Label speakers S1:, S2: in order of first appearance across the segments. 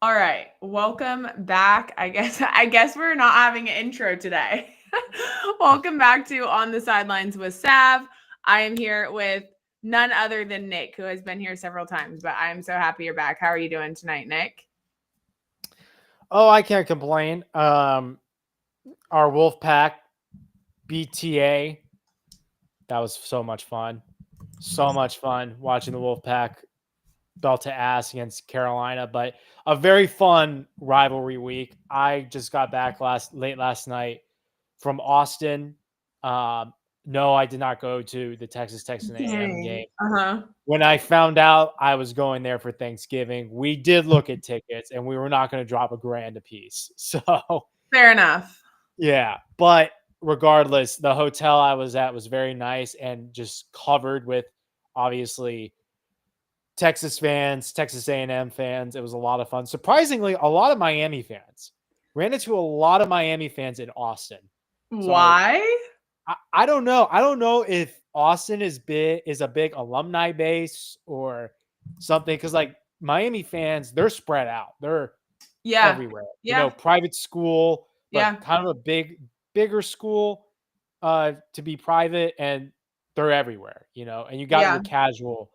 S1: All right, welcome back. I guess we're not having an intro today. Welcome back to On the Sidelines with Sav. I am here with none other than Nick, who has been here several times, but I am so happy you're back. How are you doing tonight, Nick?
S2: Oh, I can't complain. Our Wolfpack BTA, that was so much fun. So much fun watching the Wolfpack belt to ass against Carolina, but a very fun rivalry week. I just got back late last night from Austin. No, I did not go to the Texas A&M
S1: Dang.
S2: game.
S1: Uh-huh.
S2: When I found out I was going there for Thanksgiving, we did look at tickets and we were not going to drop $1,000 a piece. So
S1: Fair enough.
S2: yeah, but regardless, the hotel I was at was very nice and just covered with obviously Texas fans, Texas A&M fans. It was a lot of fun. Surprisingly, a lot of Miami fans. Ran into a lot of Miami fans in Austin. So
S1: Why?
S2: I don't know. I don't know if Austin is a big alumni base or something because like Miami fans, they're spread out. They're
S1: Yeah.
S2: everywhere.
S1: Yeah.
S2: Private school,
S1: Yeah.
S2: but kind of a bigger school to be private, and they're everywhere, and you got
S1: Yeah.
S2: your casual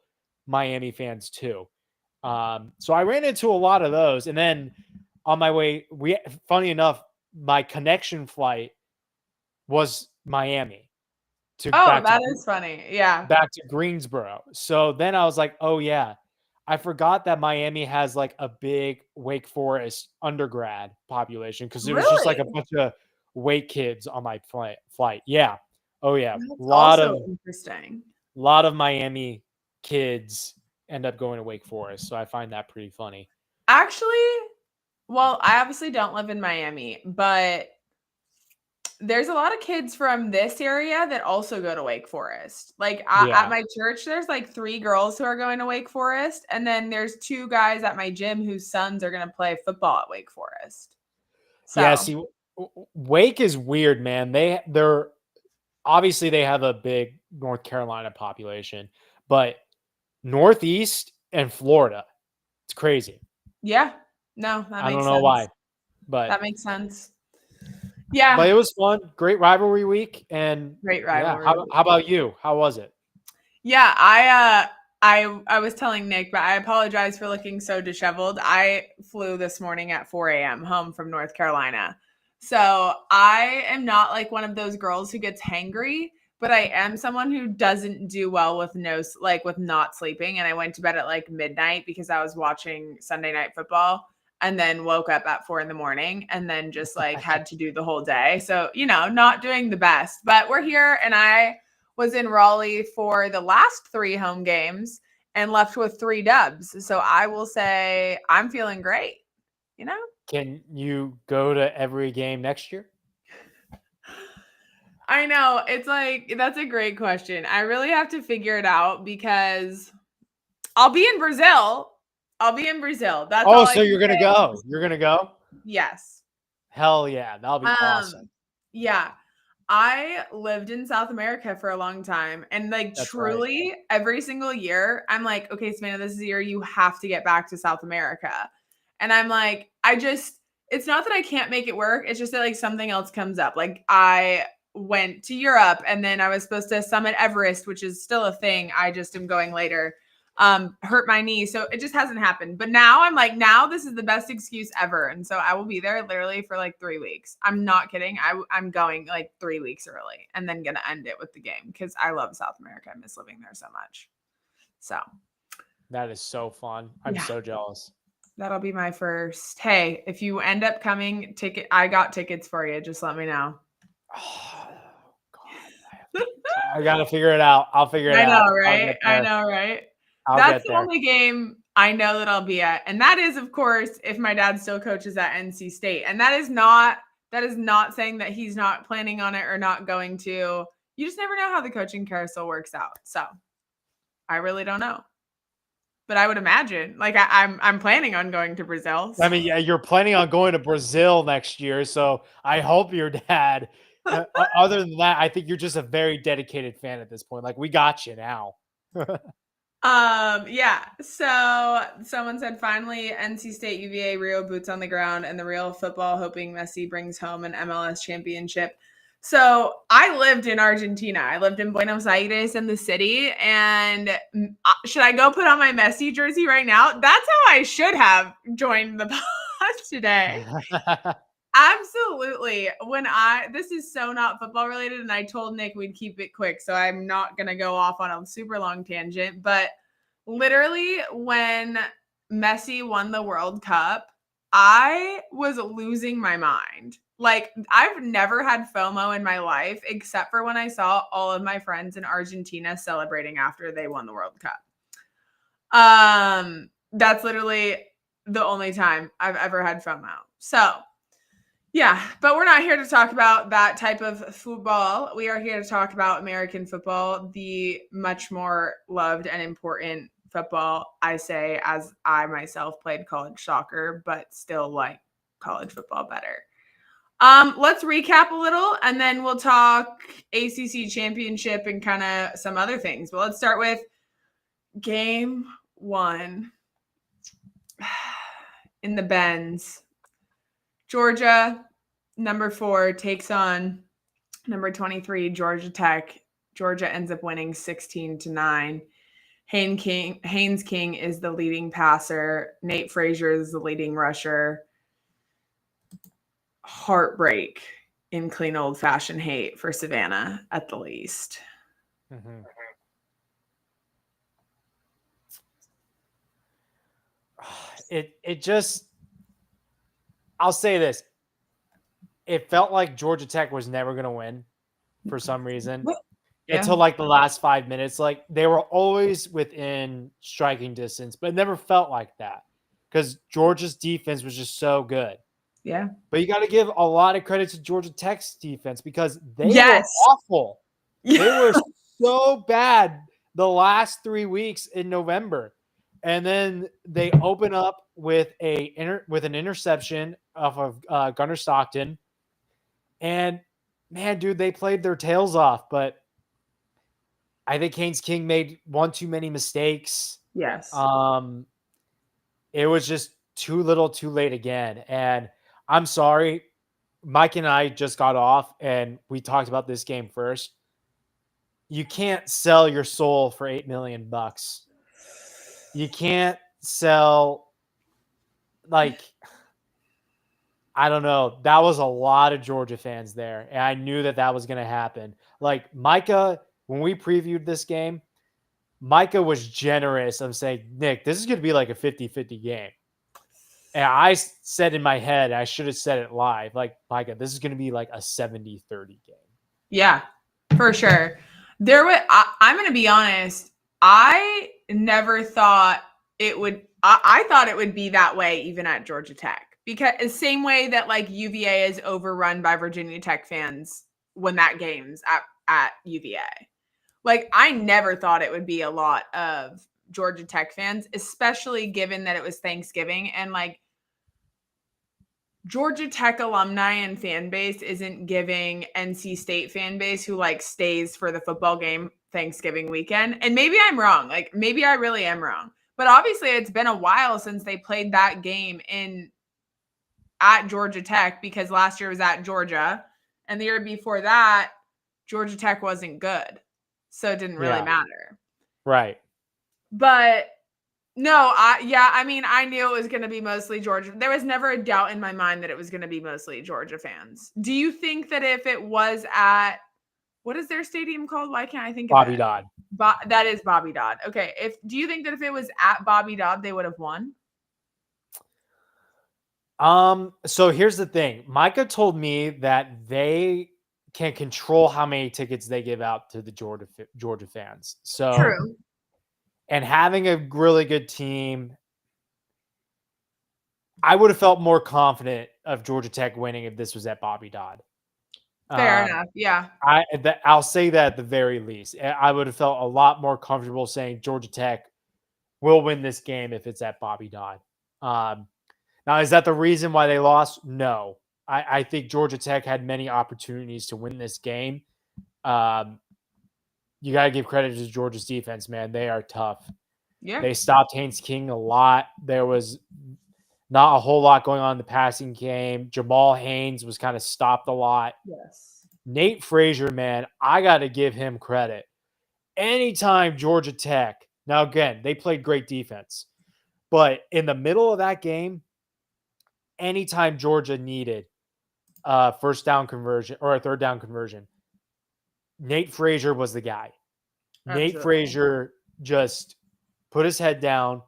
S2: Miami fans too. So I ran into a lot of those. And then on my way, funny enough, my connection flight was Miami to
S1: Oh, that is funny. Yeah.
S2: back to Greensboro. So then I was like, oh yeah, I forgot that Miami has like a big Wake Forest undergrad population because it was just like a
S1: Really?
S2: bunch of Wake kids on my flight. Yeah. Oh yeah.
S1: That's
S2: Lot
S1: also
S2: of
S1: interesting.
S2: lot of Miami kids end up going to Wake Forest. So I find that pretty funny.
S1: Actually, well, I obviously don't live in Miami, but there's a lot of kids from this area that also go to Wake Forest. Like at
S2: Yeah.
S1: my church, there's like 3 girls who are going to Wake Forest, and then there's 2 guys at my gym whose sons are going to play football at Wake Forest.
S2: Yeah.
S1: So,
S2: See, Wake is weird, man. They're obviously they have a big North Carolina population, but Northeast and Florida, it's crazy.
S1: yeah. No, that
S2: I don't
S1: makes
S2: know
S1: sense.
S2: why, but
S1: That makes sense. Yeah,
S2: it was fun. Great rivalry week, and
S1: great
S2: yeah.
S1: rivalry.
S2: How about you? How was it?
S1: Yeah, I was telling Nick, but I apologize for looking so disheveled. I flew this morning at 4 a.m. home from North Carolina. So I am not like one of those girls who gets hangry, but I am someone who doesn't do well with with not sleeping. And I went to bed at like midnight because I was watching Sunday Night Football and then woke up at 4 in the morning and then just like had to do the whole day. So, not doing the best, but we're here and I was in Raleigh for the last 3 home games and left with 3 dubs. So I will say I'm feeling great, you know?
S2: Can you go to every game next year?
S1: I know. It's like, that's a great question. I really have to figure it out because I'll be in Brazil. I'll be in Brazil. That's
S2: Oh,
S1: all I
S2: so
S1: can
S2: you're gonna
S1: say.
S2: go? You're gonna go?
S1: Yes.
S2: Hell yeah, that'll be awesome.
S1: Yeah. I lived in South America for a long time. And like
S2: That's right.
S1: truly every single year, I'm like, okay, Samantha, this is the year you have to get back to South America. And I'm like, it's not that I can't make it work. It's just that like something else comes up. Like I went to Europe and then I was supposed to summit Everest, which is still a thing. I just am going later. Hurt my knee. So it just hasn't happened. But now I'm like, now this is the best excuse ever. And so I will be there literally for like 3 weeks. I'm not kidding. I'm going like 3 weeks early and then going to end it with the game because I love South America. I miss living there so much. So
S2: That is so fun. I'm
S1: yeah,
S2: so jealous.
S1: that'll be my first. Hey, if you end up coming, I got tickets for you. Just let me know.
S2: Oh, God, I gotta figure it out. I'll figure it
S1: I know,
S2: out. I'll
S1: right?
S2: get
S1: I
S2: there.
S1: know, right?
S2: I'll
S1: That's
S2: get
S1: the
S2: there.
S1: only game I know that I'll be at. And that is, of course, if my dad still coaches at NC State. And that is not saying that he's not planning on it or not going to. You just never know how the coaching carousel works out. So I really don't know. But I would imagine, like I'm planning on going to Brazil.
S2: I
S1: So.
S2: mean, yeah, you're planning on going to Brazil next year, so I hope your dad. Other than that, I think you're just a very dedicated fan at this point. Like we got you now.
S1: Yeah. So someone said finally NC State UVA Rio boots on the ground and the real football hoping Messi brings home an MLS championship. So I lived in Argentina. I lived in Buenos Aires in the city. And should I go put on my Messi jersey right now? That's how I should have joined the pod today. Absolutely. This is so not football related, and I told Nick we'd keep it quick, so I'm not gonna go off on a super long tangent. But literally, when Messi won the World Cup, I was losing my mind. Like, I've never had FOMO in my life, except for when I saw all of my friends in Argentina celebrating after they won the World Cup. That's literally the only time I've ever had FOMO. So yeah, but we're not here to talk about that type of football. We are here to talk about American football, the much more loved and important football, I say, as I myself played college soccer, but still like college football better. Let's recap a little and then we'll talk ACC championship and kind of some other things. But let's start with game 1 in the Benz. Georgia, number 4, takes on number 23, Georgia Tech. Georgia ends up winning 16-9. Haynes King is the leading passer. Nate Frazier is the leading rusher. Heartbreak in clean old-fashioned hate for Savannah at the least.
S2: Mm-hmm. It just, I'll say this. It felt like Georgia Tech was never going to win for some reason until like the last 5 minutes. Like they were always within striking distance, but it never felt like that because Georgia's defense was just so good.
S1: Yeah.
S2: But you got to give a lot of credit to Georgia Tech's defense because they were awful. Yeah. They were so bad the last 3 weeks in November. And then they open up with an interception off of Gunnar Stockton. And man, dude, they played their tails off. But I think Haynes King made one too many mistakes.
S1: Yes.
S2: It was just too little, too late again. And I'm sorry, Mike and I just got off, and we talked about this game first. You can't sell your soul for $8 million. You can't sell, like, I don't know. That was a lot of Georgia fans there, and I knew that was going to happen. Like, Micah, when we previewed this game, Micah was generous of saying, Nick, this is going to be like a 50-50 game. And I said in my head, I should have said it live, like, Micah, this is going to be like a 70-30 game.
S1: Yeah, for sure. I'm going to be honest. I never thought it would. I thought it would be that way even at Georgia Tech, because the same way that like UVA is overrun by Virginia Tech fans when that game's at UVA. Like, I never thought it would be a lot of Georgia Tech fans, especially given that it was Thanksgiving and like Georgia Tech alumni and fan base isn't giving NC State fan base who like stays for the football game Thanksgiving weekend. And maybe I'm wrong. Like maybe I really am wrong. But obviously it's been a while since they played that game at Georgia Tech, because last year was at Georgia and the year before that Georgia Tech wasn't good. So it didn't really matter.
S2: Right.
S1: But no, I mean, I knew it was going to be mostly Georgia. There was never a doubt in my mind that it was going to be mostly Georgia fans. Do you think that if it was at, what is their stadium called? Why can't I think of it?
S2: Bobby Dodd.
S1: That is Bobby Dodd. Okay. Do you think that if it was at Bobby Dodd, they would have won?
S2: So here's the thing. Micah told me that they can control how many tickets they give out to the Georgia fans. So
S1: true.
S2: And having a really good team, I would have felt more confident of Georgia Tech winning if this was at Bobby Dodd.
S1: Fair enough. Yeah.
S2: I'll say that at the very least. I would have felt a lot more comfortable saying Georgia Tech will win this game if it's at Bobby Dodd. Now, is that the reason why they lost? No. I think Georgia Tech had many opportunities to win this game. You got to give credit to Georgia's defense, man. They are tough.
S1: Yeah.
S2: They stopped Haynes King a lot. There was not a whole lot going on in the passing game. Jamal Haynes was kind of stopped a lot.
S1: Yes.
S2: Nate Frazier, man, I got to give him credit. Anytime Georgia Tech, now again, they played great defense, but in the middle of that game, anytime Georgia needed a first down conversion or a third down conversion, Nate Frazier was the guy. Nate
S1: Absolutely.
S2: Frazier just put his head down,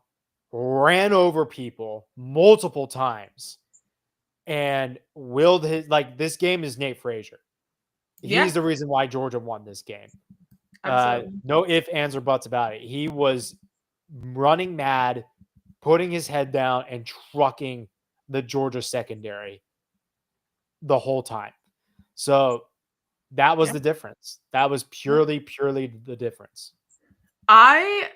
S2: ran over people multiple times, and willed his like this game is Nate Frazier.
S1: Yeah.
S2: He's the reason why Georgia won this game.
S1: Absolutely.
S2: No ifs, ands, or buts about it. He was running mad, putting his head down, and trucking the Georgia secondary the whole time. So that was
S1: Yeah.
S2: the difference. That was purely the difference.
S1: I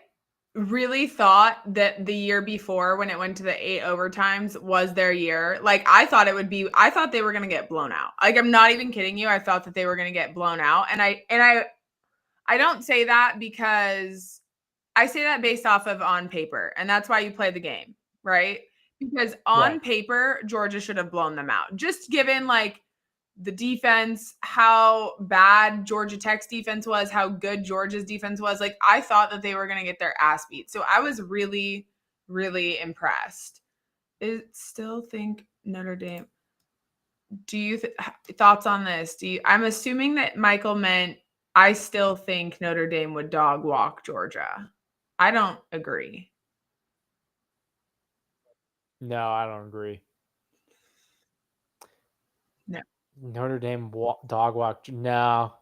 S1: really thought that the year before when it went to the 8 overtimes was their year. Like I thought they were going to get blown out. Like I'm not even kidding you. I thought that they were going to get blown out. And I don't say that because I say that based off of on paper. And that's why you play the game, right? Because on
S2: Right.
S1: paper Georgia should have blown them out. Just given like the defense, how bad Georgia Tech's defense was, how good Georgia's defense was. Like I thought that they were going to get their ass beat. So I was really, really impressed. I still think Notre Dame. Do you thoughts on this? I'm assuming that Michael meant I still think Notre Dame would dog walk Georgia. I don't agree.
S2: No, I don't agree.
S1: No.
S2: Notre Dame dog walk. No.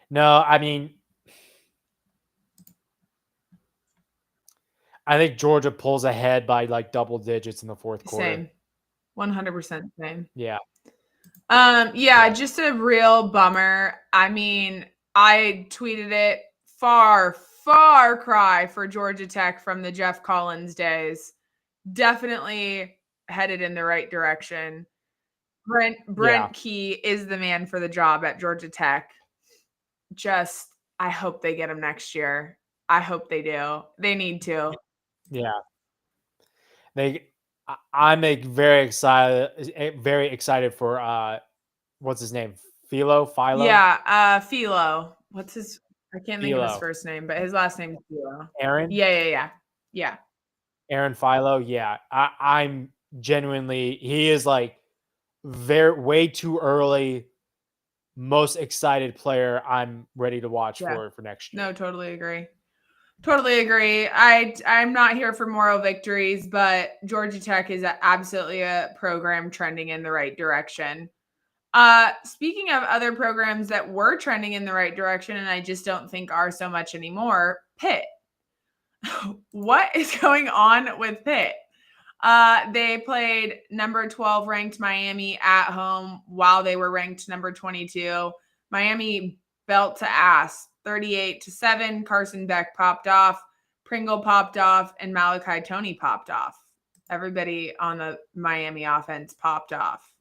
S2: No, I mean, I think Georgia pulls ahead by like double digits in the fourth quarter.
S1: Same. 100% same.
S2: Yeah.
S1: Yeah, just a real bummer. I mean, I tweeted it far cry for Georgia Tech from the Jeff Collins days. Definitely headed in the right direction. Brent Key is the man for the job at Georgia Tech. Just I hope they get him next year. I hope they do. They need to.
S2: Yeah. I'm very excited for what's his name? Philo?
S1: Yeah, Philo. What's his I can't think of his
S2: Philo.
S1: first name, but his last name is Philo.
S2: Aaron?
S1: Yeah.
S2: Aaron Philo? Yeah. I'm genuinely he is like way too early. Most excited player I'm ready to watch
S1: Yeah.
S2: for next year.
S1: No, totally agree. Totally agree. I'm not here for moral victories, but Georgia Tech is absolutely a program trending in the right direction. Speaking of other programs that were trending in the right direction and I just don't think are so much anymore, Pitt. What is going on with Pitt? They played number 12 ranked Miami at home while they were ranked number 22. Miami belt to ass 38-7. Carson Beck popped off, Pringle popped off, and Malachi Tony popped off. Everybody on the Miami offense popped off.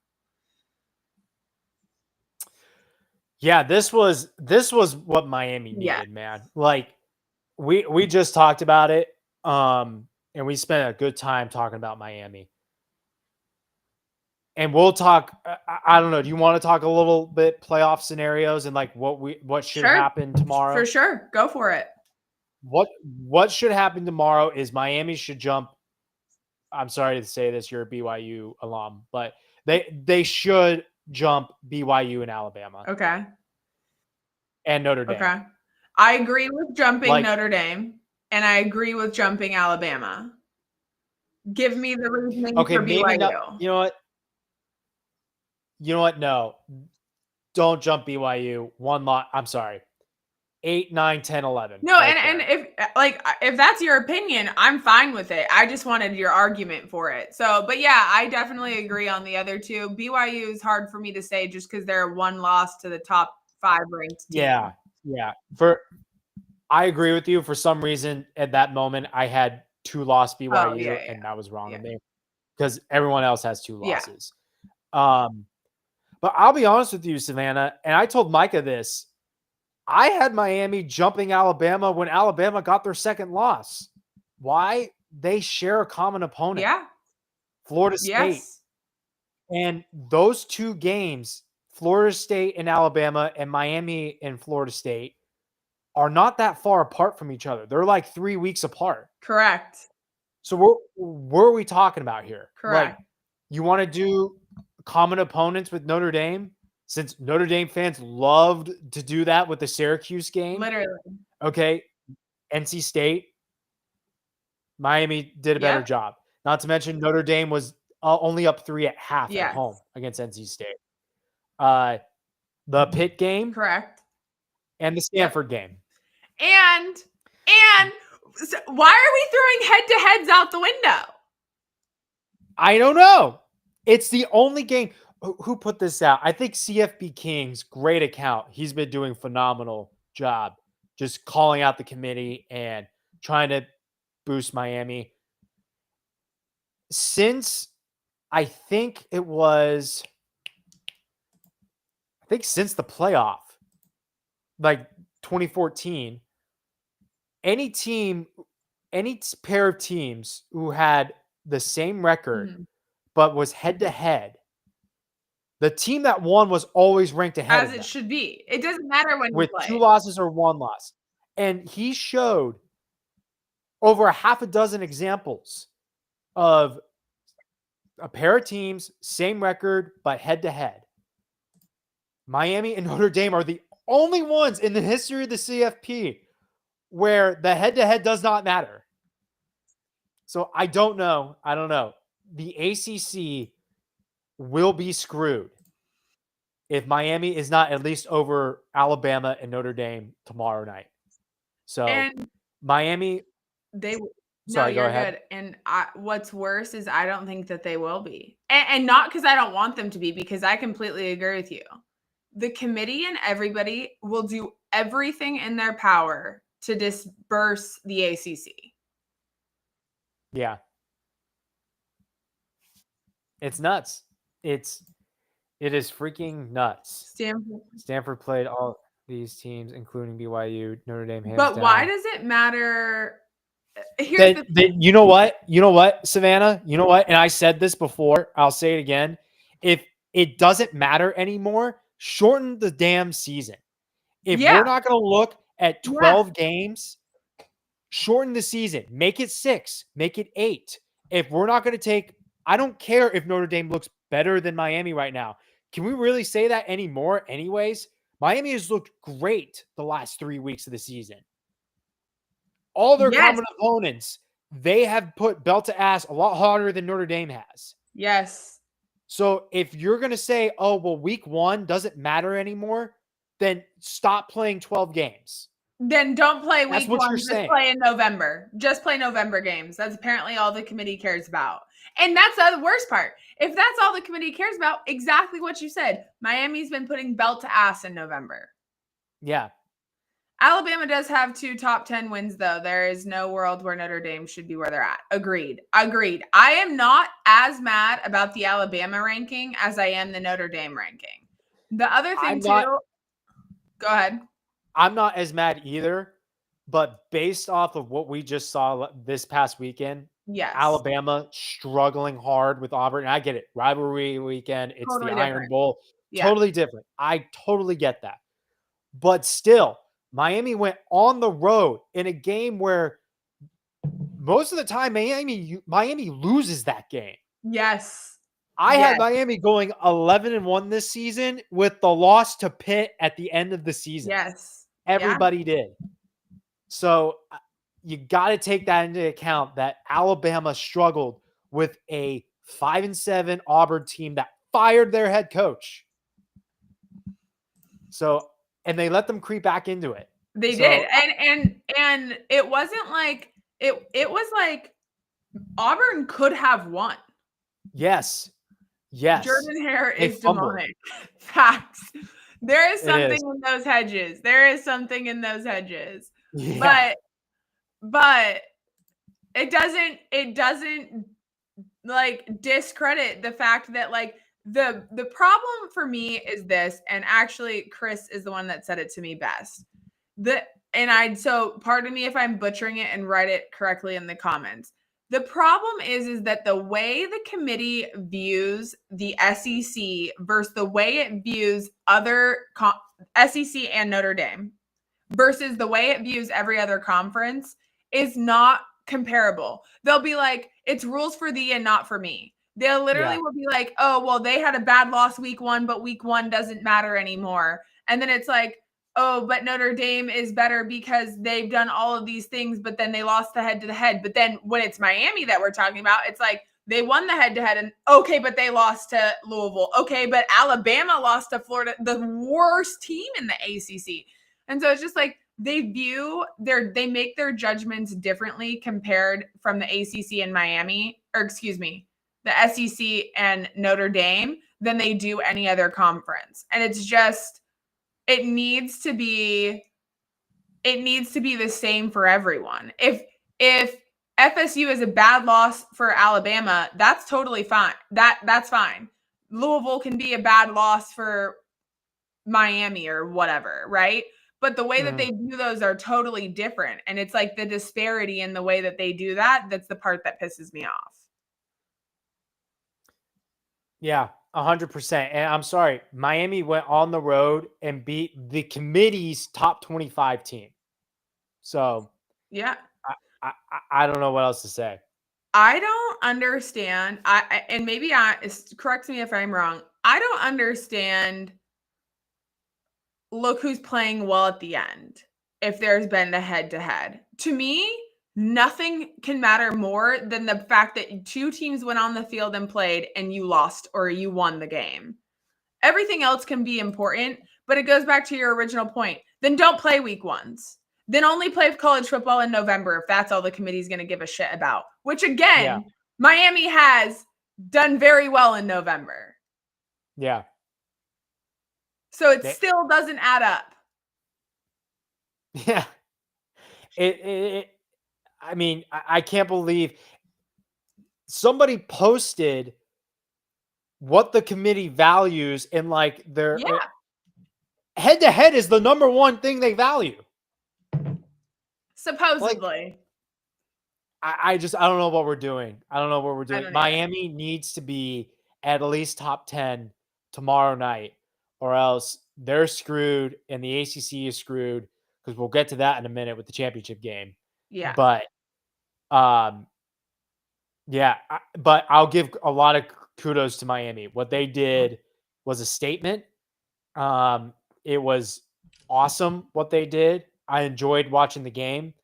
S2: Yeah, this was what Miami needed, man. Like we just talked about it. And we spent a good time talking about Miami. And we'll talk. I don't know. Do you want to talk a little bit playoff scenarios and like what should happen tomorrow?
S1: For sure, go for it.
S2: What should happen tomorrow is Miami should jump. I'm sorry to say this, you're a BYU alum, but they should jump BYU and Alabama.
S1: Okay.
S2: And Notre Dame.
S1: Okay. I agree with jumping Notre Dame, and I agree with jumping Alabama. Give me the reasoning for BYU.
S2: Not, you know what? No. Don't jump BYU. One lot. I'm sorry. 8, 9, 10, 11.
S1: No, right and if that's your opinion, I'm fine with it. I just wanted your argument for it. So, but yeah, I definitely agree on the other two. BYU is hard for me to say just because they're one loss to the top 5 ranked team.
S2: Yeah. I agree with you. For some reason, at that moment, I had 2 loss BYU, and that was wrong of me because everyone else has 2 losses. But I'll be honest with you, Savannah, and I told Micah this. I had Miami jumping Alabama when Alabama got their second loss. Why? They share a common opponent,
S1: Yeah.
S2: Florida State.
S1: Yes.
S2: And those two games, Florida State and Alabama and Miami and Florida State, are not that far apart from each other. They're like 3 weeks apart.
S1: Correct.
S2: So what are we talking about here? Like,
S1: Correct.
S2: you want to do common opponents with Notre Dame? Since Notre Dame fans loved to do that with the Syracuse game.
S1: Literally.
S2: Okay. NC State, Miami did a better
S1: Yep.
S2: job. Not to mention Notre Dame was only up 3 at half at
S1: Yes.
S2: home against NC State. The Pitt game
S1: Correct.
S2: and the Stanford game.
S1: And so why are we throwing head-to-heads out the window?
S2: I don't know. It's the only game. Who put this out? I think CFB King's great account. He's been doing a phenomenal job just calling out the committee and trying to boost Miami. Since I think since the playoff, like 2014, any pair of teams who had the same record but was head to head, the team that won was always ranked ahead
S1: As
S2: of
S1: it
S2: them
S1: should be. It doesn't matter when you
S2: with
S1: play.
S2: 2 losses or 1 loss. And he showed over a half a dozen examples of a pair of teams, same record, but head to head. Miami and Notre Dame are the only ones in the history of the CFP where the head to head does not matter. So I don't know. The ACC will be screwed if Miami is not at least over Alabama and Notre Dame tomorrow night. So
S1: And
S2: Miami.
S1: they
S2: Sorry,
S1: no, you're
S2: go ahead.
S1: good. And what's worse is I don't think that they will be. And not because I don't want them to be, because I completely agree with you. The committee and everybody will do everything in their power to disperse the ACC.
S2: Yeah. It's nuts. It is freaking nuts. Stanford played all these teams, including BYU, Notre Dame, hands
S1: But
S2: down.
S1: why does it matter? Here's the
S2: thing. You know what, Savannah? You know what? And I said this before. I'll say it again. If it doesn't matter anymore, shorten the damn season. If we're not going to look at 12 games, shorten the season. Make it 6. Make it 8. If we're not going to take, I don't care if Notre Dame looks better than Miami right now. Can we really say that anymore anyways? Miami has looked great the last 3 weeks of the season. All their common opponents, they have put belt to ass a lot harder than Notre Dame has.
S1: Yes.
S2: So if you're going to say, oh, well, week 1 doesn't matter anymore, then stop playing 12 games.
S1: Then don't play week 1.
S2: You're
S1: just
S2: saying.
S1: play in November. Just play November games. That's apparently all the committee cares about. And that's the worst part. If that's all the committee cares about, exactly what you said. Miami's been putting belt to ass in November.
S2: Yeah.
S1: Alabama does have 2 top 10 wins, though. There is no world where Notre Dame should be where they're at. Agreed. I am not as mad about the Alabama ranking as I am the Notre Dame ranking. The other thing, go ahead.
S2: I'm not as mad either, but based off of what we just saw this past weekend, Alabama struggling hard with Auburn. And I get it. Rivalry weekend. It's totally the Iron Bowl. Yeah. Totally different. I totally get that. But still, Miami went on the road in a game where most of the time Miami loses that game.
S1: Yes.
S2: I had Miami going 11-1 this season with the loss to Pitt at the end of the season.
S1: Yes.
S2: Everybody did. So you got to take that into account that Alabama struggled with a 5-7 Auburn team that fired their head coach. So, and they let them creep back into it.
S1: They did. And it wasn't like it was like Auburn could have won.
S2: Yes.
S1: Jordan Hare is demonic. Facts. There is something in those hedges. Yeah. But it doesn't like discredit the fact that like the problem for me is this, and actually Chris is the one that said it to me best. So pardon me if I'm butchering it and write it correctly in the comments. The problem is that the way the committee views the SEC versus the way it views other SEC and Notre Dame versus the way it views every other conference is not comparable. They'll be like, it's rules for thee and not for me. They'll literally
S2: Yeah.
S1: will be like, oh, well, they had a bad loss week 1, but week 1 doesn't matter anymore. And then it's like, oh, but Notre Dame is better because they've done all of these things, but then they lost the head to the head. But then when it's Miami that we're talking about, it's like they won the head to head and okay, but they lost to Louisville. Okay, but Alabama lost to Florida, the worst team in the ACC. And so it's just like they make their judgments differently compared from the ACC and Miami, or excuse me, the SEC and Notre Dame than they do any other conference. And it's just it needs to be the same for everyone. If FSU is a bad loss for Alabama, that's totally fine. That's fine. Louisville can be a bad loss for Miami or whatever, right? But the way that they do those are totally different. And it's like the disparity in the way that they do that's the part that pisses me off.
S2: Yeah, 100%. And I'm sorry, Miami went on the road and beat the committee's top 25 team. So
S1: Yeah.
S2: I don't know what else to say.
S1: I don't understand. And maybe correct me if I'm wrong. I don't understand. Look who's playing well at the end. If there's been the head to head, to me, nothing can matter more than the fact that two teams went on the field and played and you lost or you won the game. Everything else can be important, but it goes back to your original point. Then don't play week 1s. Then only play college football in November if that's all the committee's going to give a shit about, which again, Miami has done very well in November.
S2: Yeah.
S1: So it still doesn't add up.
S2: Yeah. I mean, I can't believe somebody posted what the committee values in like their head to head is the number one thing they value.
S1: Supposedly.
S2: Like, I don't know what we're doing. I don't know what we're doing. Miami needs to be at least top 10 tomorrow night, or else they're screwed and the ACC is screwed, because we'll get to that in a minute with the championship game.
S1: Yeah.
S2: But yeah, but I'll give a lot of kudos to Miami. What they did was a statement. It was awesome what they did. I enjoyed watching the game.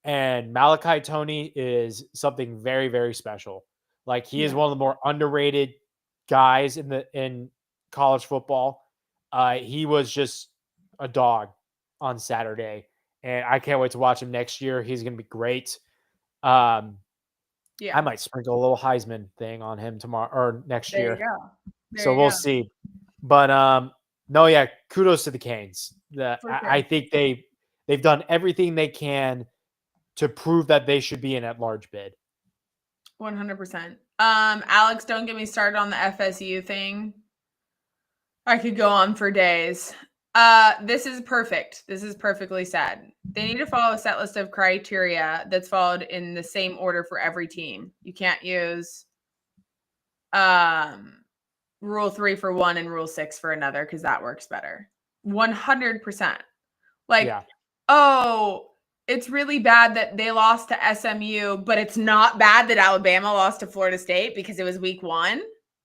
S2: And Malachi Tony is something very, very special. Like, he is one of the more underrated guys in college football. He was just a dog on Saturday, and I can't wait to watch him next year. He's going to be great. I might sprinkle a little Heisman thing on him tomorrow or next year.
S1: There you go.
S2: So we'll see. But no, yeah, kudos to the Canes. I think they've done everything they can to prove that they should be an at-large bid.
S1: 100%. Alex, don't get me started on the FSU thing. I could go on for days. This is perfect. This is perfectly said. They need to follow a set list of criteria that's followed in the same order for every team. You can't use Rule 3 for one and Rule 6 for another, because that works better. 100%. It's really bad that they lost to SMU, but it's not bad that Alabama lost to Florida State because it was week 1.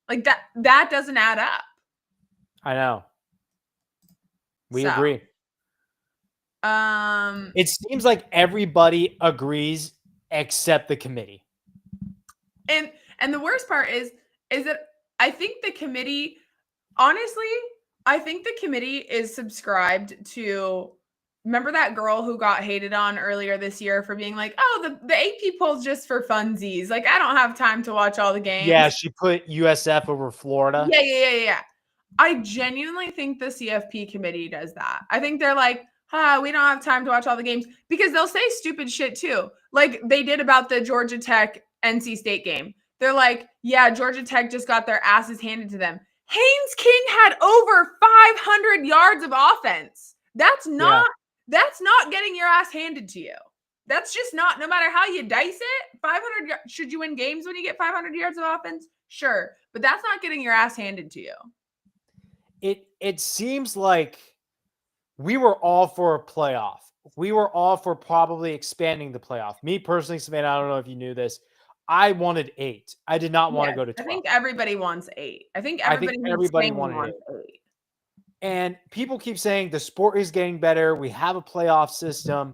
S1: Like, that doesn't add up.
S2: I know. We agree. It seems like everybody agrees except the committee.
S1: And the worst part is that I think the committee, honestly, is subscribed to. Remember that girl who got hated on earlier this year for being like, oh, the AP poll's just for funsies. Like, I don't have time to watch all the games.
S2: Yeah, she put USF over Florida.
S1: Yeah. I genuinely think the CFP committee does that. I think they're like, we don't have time to watch all the games, because they'll say stupid shit too. Like they did about the Georgia Tech NC State game. They're like, yeah, Georgia Tech just got their asses handed to them. Haynes King had over 500 yards of offense. That's not That's not getting your ass handed to you. That's just not, no matter how you dice it, 500, should you win games when you get 500 yards of offense? Sure. But that's not getting your ass handed to you.
S2: It seems like we were all for a playoff. We were all for probably expanding the playoff. Me personally, Savannah, I don't know if you knew this. I wanted 8. I did not want to go to 12.
S1: I think everybody wants 8. I think
S2: I think
S1: everybody who's
S2: everybody
S1: saying
S2: wanted
S1: wants
S2: 8.
S1: 8.
S2: And people keep saying the sport is getting better. We have a playoff system.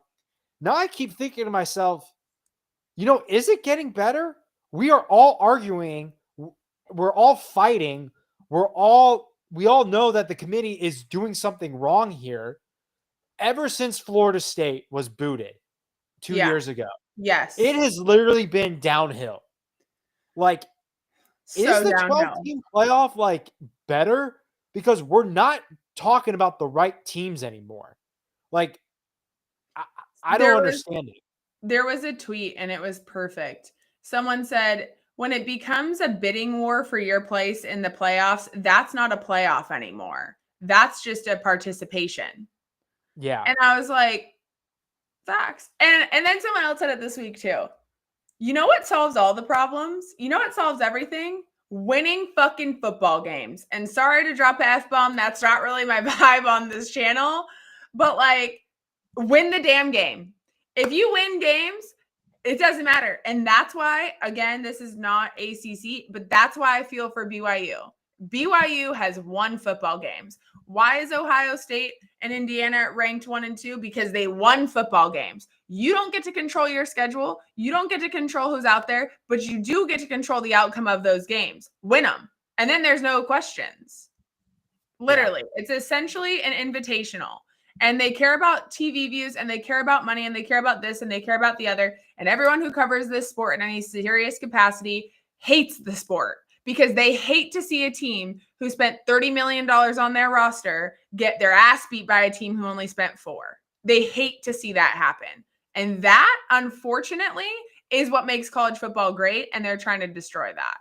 S2: Now I keep thinking to myself, is it getting better? We are all arguing. We're all fighting. We all know that the committee is doing something wrong here. Ever since Florida State was booted 2 years ago,
S1: yes,
S2: it has literally been downhill. Like, is the 12-team playoff better? Because we're not talking about the right teams anymore. Like, I don't understand it.
S1: There was a tweet and it was perfect. Someone said, when it becomes a bidding war for your place in the playoffs, that's not a playoff anymore. That's just a participation.
S2: Yeah.
S1: And I was like, facts. And then someone else said it this week too. You know what solves all the problems? You know what solves everything? Winning fucking football games. And sorry to drop a F-bomb. That's not really my vibe on this channel. But win the damn game. If you win games, it doesn't matter. And that's why, again, this is not ACC, but that's why I feel for BYU. BYU has won football games. Why is Ohio State and Indiana ranked 1 and 2? Because they won football games. You don't get to control your schedule. You don't get to control who's out there, but you do get to control the outcome of those games. Win them. And then there's no questions. Literally. Yeah. It's essentially an invitational. And they care about TV views and they care about money and they care about this and they care about the other. And everyone who covers this sport in any serious capacity hates the sport because they hate to see a team who spent $30 million on their roster get their ass beat by a team who only spent $4 million. They hate to see that happen. And that, unfortunately, is what makes college football great. And they're trying to destroy that.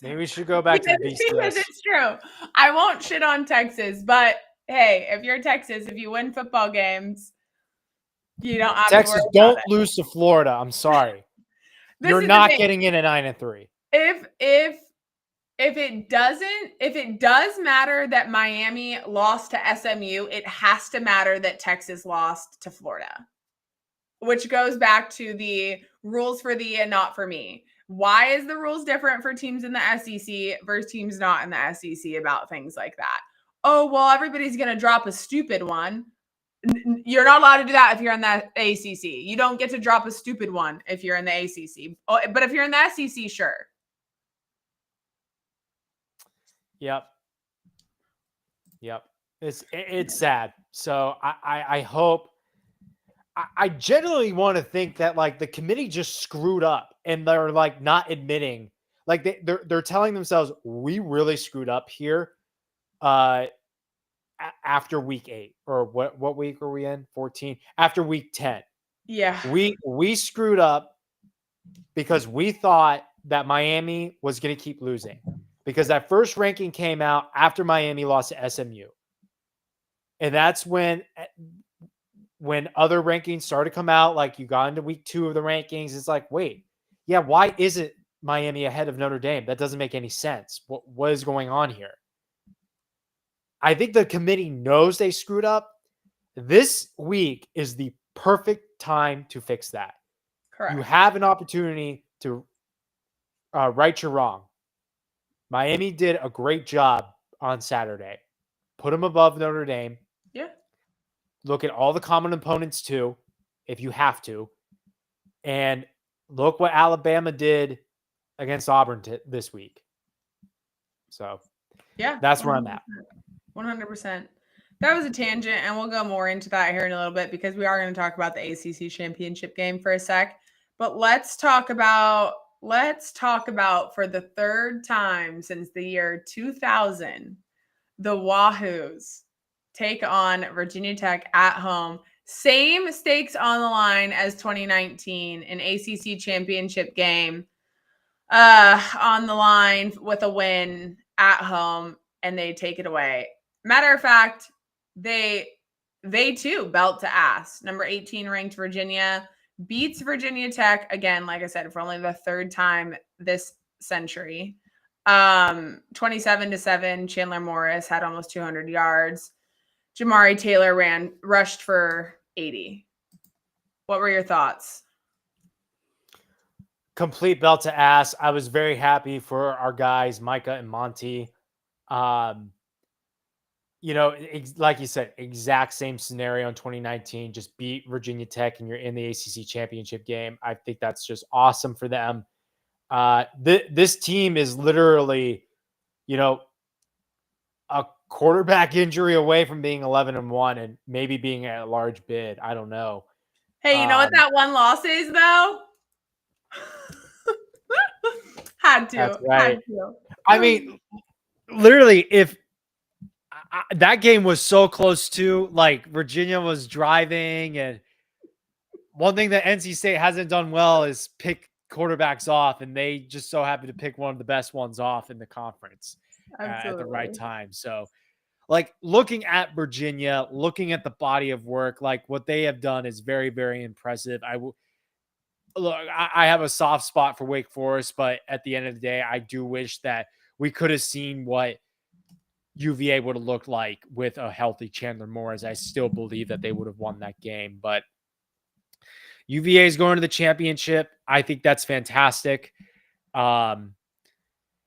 S2: Maybe we should go back to the BCS.
S1: Because it's true. I won't shit on Texas, but hey, if you're Texas, if you win football games, you don't have
S2: Texas,
S1: to worry
S2: don't
S1: about
S2: lose to Florida. I'm sorry. You're not getting in at 9-3.
S1: If it does matter that Miami lost to SMU, it has to matter that Texas lost to Florida, which goes back to the rules for thee and not for me. Why is the rules different for teams in the SEC versus teams not in the SEC about things like that? Oh, well, everybody's going to drop a stupid one. You're not allowed to do that if you're in the ACC. You don't get to drop a stupid one if you're in the ACC. But if you're in the SEC, sure.
S2: Yep. It's sad. So I hope. I genuinely want to think that the committee just screwed up and they're not admitting, they're telling themselves we really screwed up here after week 8 or what week are we in? 14 after week 10.
S1: Yeah.
S2: We screwed up because we thought that Miami was going to keep losing because that first ranking came out after Miami lost to SMU. And that's when other rankings started to come out, you got into week 2 of the rankings, it's wait, yeah, why isn't Miami ahead of Notre Dame? That doesn't make any sense. What is going on here? I think the committee knows they screwed up. This week is the perfect time to fix that.
S1: Correct.
S2: You have an opportunity to right your wrong. Miami did a great job on Saturday. Put them above Notre Dame.
S1: Yeah.
S2: Look at all the common opponents too, if you have to. And look what Alabama did against Auburn this week. So,
S1: yeah,
S2: that's where I'm at.
S1: 100%. That was a tangent, and we'll go more into that here in a little bit because we are going to talk about the ACC championship game for a sec. But let's talk about for the third time since the year 2000, the Wahoos take on Virginia Tech at home. Same stakes on the line as 2019, an ACC championship game on the line with a win at home, and they take it away. Matter of fact, they too belt to ass. Number 18 ranked Virginia beats Virginia Tech again, like I said, for only the third time this century. 27-7. Chandler Morris had almost 200 yards. Jamari Taylor rushed for 80. What were your thoughts?
S2: Complete belt to ass. I was very happy for our guys, Micah and Monty. Like you said, exact same scenario in 2019. Just beat Virginia Tech and you're in the ACC championship game. I think that's just awesome for them. This team is literally, a quarterback injury away from being 11-1 and maybe being a large bid. I don't know.
S1: Hey, you know what that one loss is, though? Had to.
S2: That's right.
S1: Had to.
S2: I mean, literally, if that game was so close to, like, Virginia was driving, and one thing that NC State hasn't done well is pick quarterbacks off, and they just so happen to pick one of the best ones off in the conference at the right time. So, like, looking at Virginia, looking at the body of work, like what they have done is very, very impressive. I have a soft spot for Wake Forest, but at the end of the day, I do wish that we could have seen what UVA would have looked like with a healthy Chandler Morris. I still believe that they would have won that game, but UVA is going to the championship. I think that's fantastic.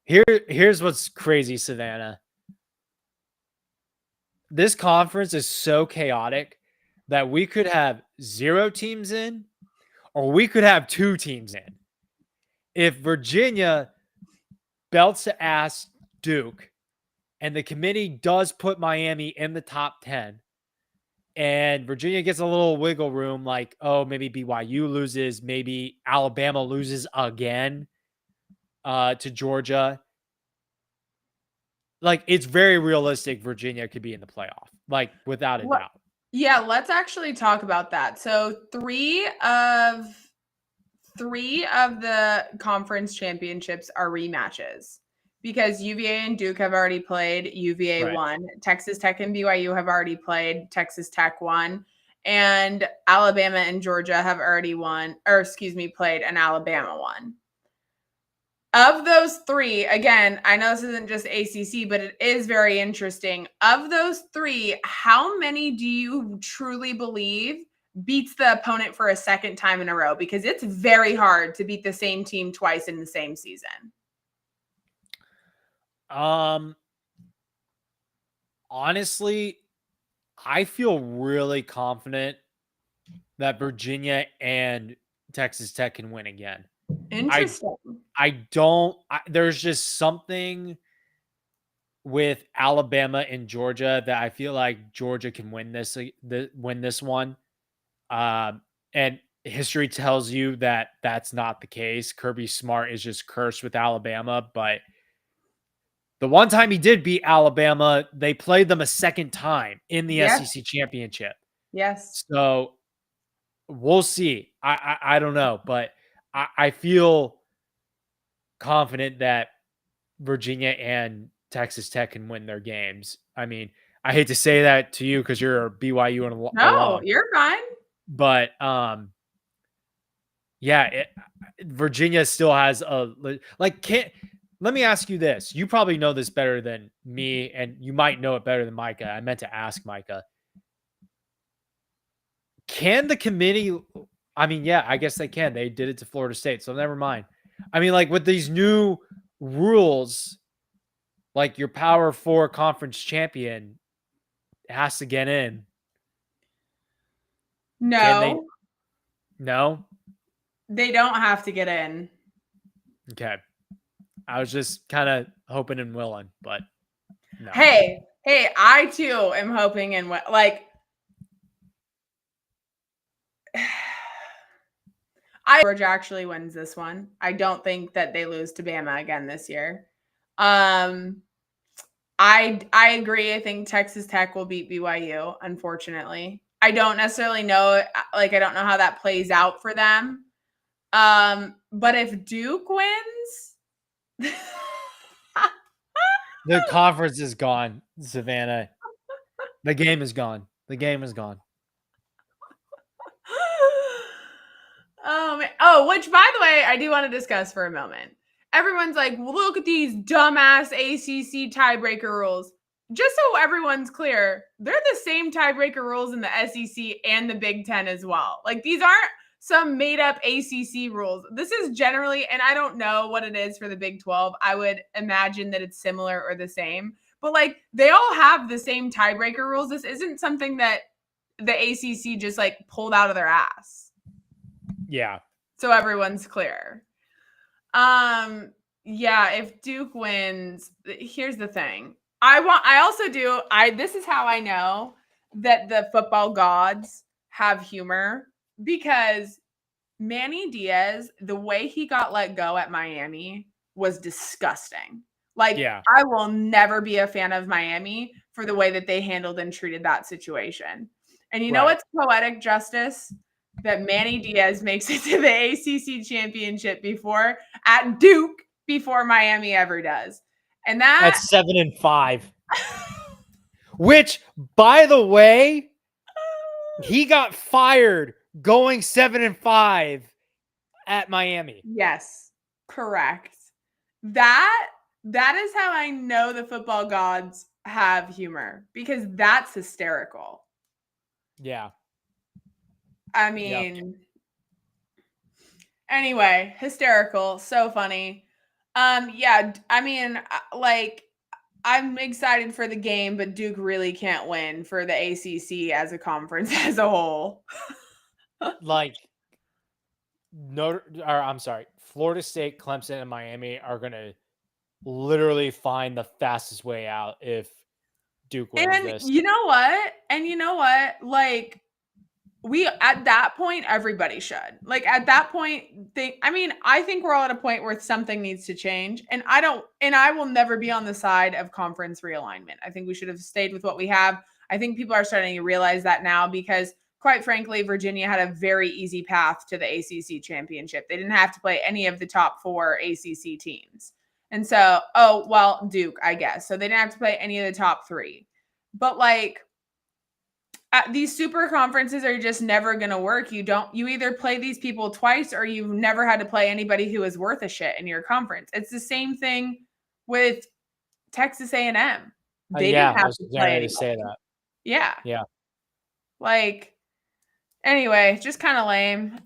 S2: Here's what's crazy, Savannah. This conference is so chaotic that we could have 0 teams in, or we could have 2 teams in. If Virginia belts to ass Duke and the committee does put Miami in the top 10 and Virginia gets a little wiggle room, like, oh, maybe BYU loses, maybe Alabama loses again to Georgia. Like, it's very realistic Virginia could be in the playoff, like, without a doubt.
S1: Yeah, let's actually talk about that. So three of the conference championships are rematches because UVA and Duke have already played. UVA won. Texas Tech and BYU have already played. Texas Tech won. And Alabama and Georgia have already played, and Alabama won. Of those 3, again, I know this isn't just ACC, but it is very interesting. Of those 3, how many do you truly believe beats the opponent for a second time in a row? Because it's very hard to beat the same team twice in the same season.
S2: Honestly, I feel really confident that Virginia and Texas Tech can win again.
S1: Interesting.
S2: There's just something with Alabama and Georgia that I feel like Georgia can win this one. And history tells you that that's not the case. Kirby Smart is just cursed with Alabama, but the one time he did beat Alabama, they played them a second time in the SEC championship.
S1: Yes.
S2: So we'll see. I don't know, but I feel confident that Virginia and Texas Tech can win their games. I mean, I hate to say that to you because you're a BYU and
S1: no, you're fine.
S2: But Virginia still has let me ask you this. You probably know this better than me, and you might know it better than Micah. I meant to ask Micah. Can the committee? I mean, yeah, I guess they can. They did it to Florida State, so never mind. I mean, like, with these new rules, like, your Power 4 conference champion has to get in.
S1: No.
S2: No?
S1: They don't have to get in.
S2: Okay. I was just kind of hoping and willing, but no.
S1: Hey, I too am hoping and like Georgia actually wins this one. I don't think that they lose to Bama again this year. I agree. I think Texas Tech will beat BYU, unfortunately. I don't necessarily know, like, I don't know how that plays out for them. But if Duke wins,
S2: the conference is gone, Savannah. The game is gone. The game is gone.
S1: Which by the way, I do want to discuss for a moment. Everyone's like, look at these dumbass ACC tiebreaker rules. Just so everyone's clear, they're the same tiebreaker rules in the SEC and the Big Ten as well. Like, these aren't some made up ACC rules. This is generally, and I don't know what it is for the Big 12. I would imagine that it's similar or the same, but like, they all have the same tiebreaker rules. This isn't something that the ACC just like pulled out of their ass.
S2: Yeah.
S1: So everyone's clear. Yeah, if Duke wins, here's the thing. This is how I know that the football gods have humor, because Manny Diaz, the way he got let go at Miami was disgusting. Like,
S2: Yeah.
S1: I will never be a fan of Miami for the way that they handled and treated that situation. And you know what's poetic justice? That Manny Diaz makes it to the ACC championship at Duke before Miami ever does. And
S2: That's 7-5. Which, by the way, he got fired going 7-5 at Miami.
S1: Yes, correct. That is how I know the football gods have humor, because that's hysterical.
S2: Yeah.
S1: I mean, anyway, hysterical, so funny. Yeah, I mean, like, I'm excited for the game, but Duke really can't win for the ACC as a conference as a whole.
S2: Like, Florida State, Clemson, and Miami are going to literally find the fastest way out if Duke wins this.
S1: You know what? Like, at that point, everybody should. Like, at that point, I think we're all at a point where something needs to change. And I will never be on the side of conference realignment. I think we should have stayed with what we have. I think people are starting to realize that now, because quite frankly, Virginia had a very easy path to the ACC championship. They didn't have to play any of the top 4 ACC teams. And so, Duke, I guess. So they didn't have to play any of the top 3. But like, these super conferences are just never going to work. You either play these people twice, or you've never had to play anybody who is worth a shit in your conference. It's the same thing with Texas A&M. They didn't have to play anybody.
S2: Say that.
S1: Yeah.
S2: Yeah.
S1: Like, anyway, just kind of lame.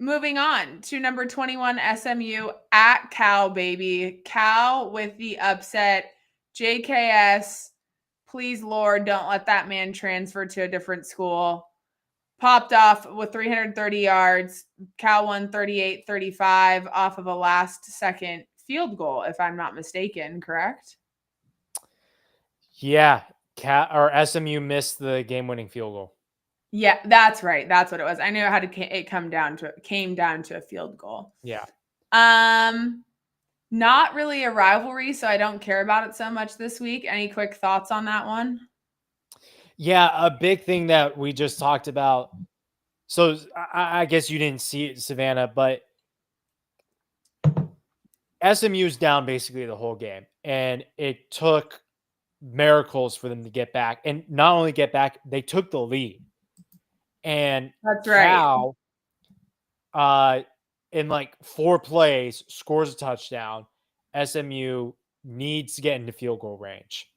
S1: Moving on to number 21, SMU at Cal, baby. Cal with the upset. JKS, please, Lord, don't let that man transfer to a different school. Popped off with 330 yards. Cal won 38-35 off of a last-second field goal, if I'm not mistaken, correct?
S2: Yeah. SMU missed the game-winning field goal.
S1: Yeah, that's right. That's what it was. I knew it came down to a field goal.
S2: Yeah.
S1: Not really a rivalry, so I don't care about it so much this week. Any quick thoughts on that one?
S2: Yeah, a big thing that we just talked about. So I guess you didn't see it, Savannah, but SMU's down basically the whole game, and it took miracles for them to get back. And not only get back, they took the lead. And
S1: that's
S2: Cal, in like 4 plays, scores a touchdown. SMU needs to get into field goal range.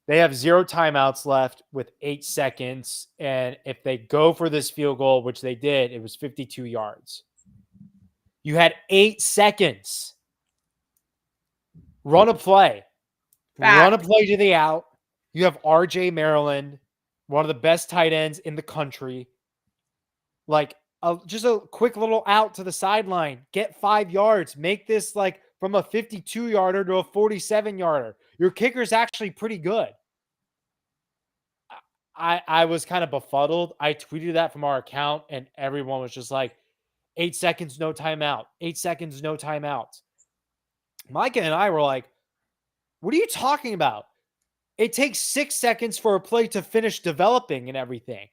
S2: They have 0 timeouts left with 8 seconds. And if they go for this field goal, which they did, it was 52 yards. You had 8 seconds. Run a play. Run a play to the out. You have RJ Maryland, one of the best tight ends in the country. Like, just a quick little out to the sideline. Get 5 yards. Make this like from a 52-yarder to a 47-yarder. Your kicker's actually pretty good. I was kind of befuddled. I tweeted that from our account, and everyone was just like, 8 seconds, no timeout. 8 seconds, no timeout. Micah and I were like, what are you talking about? It takes 6 seconds for a play to finish developing and everything.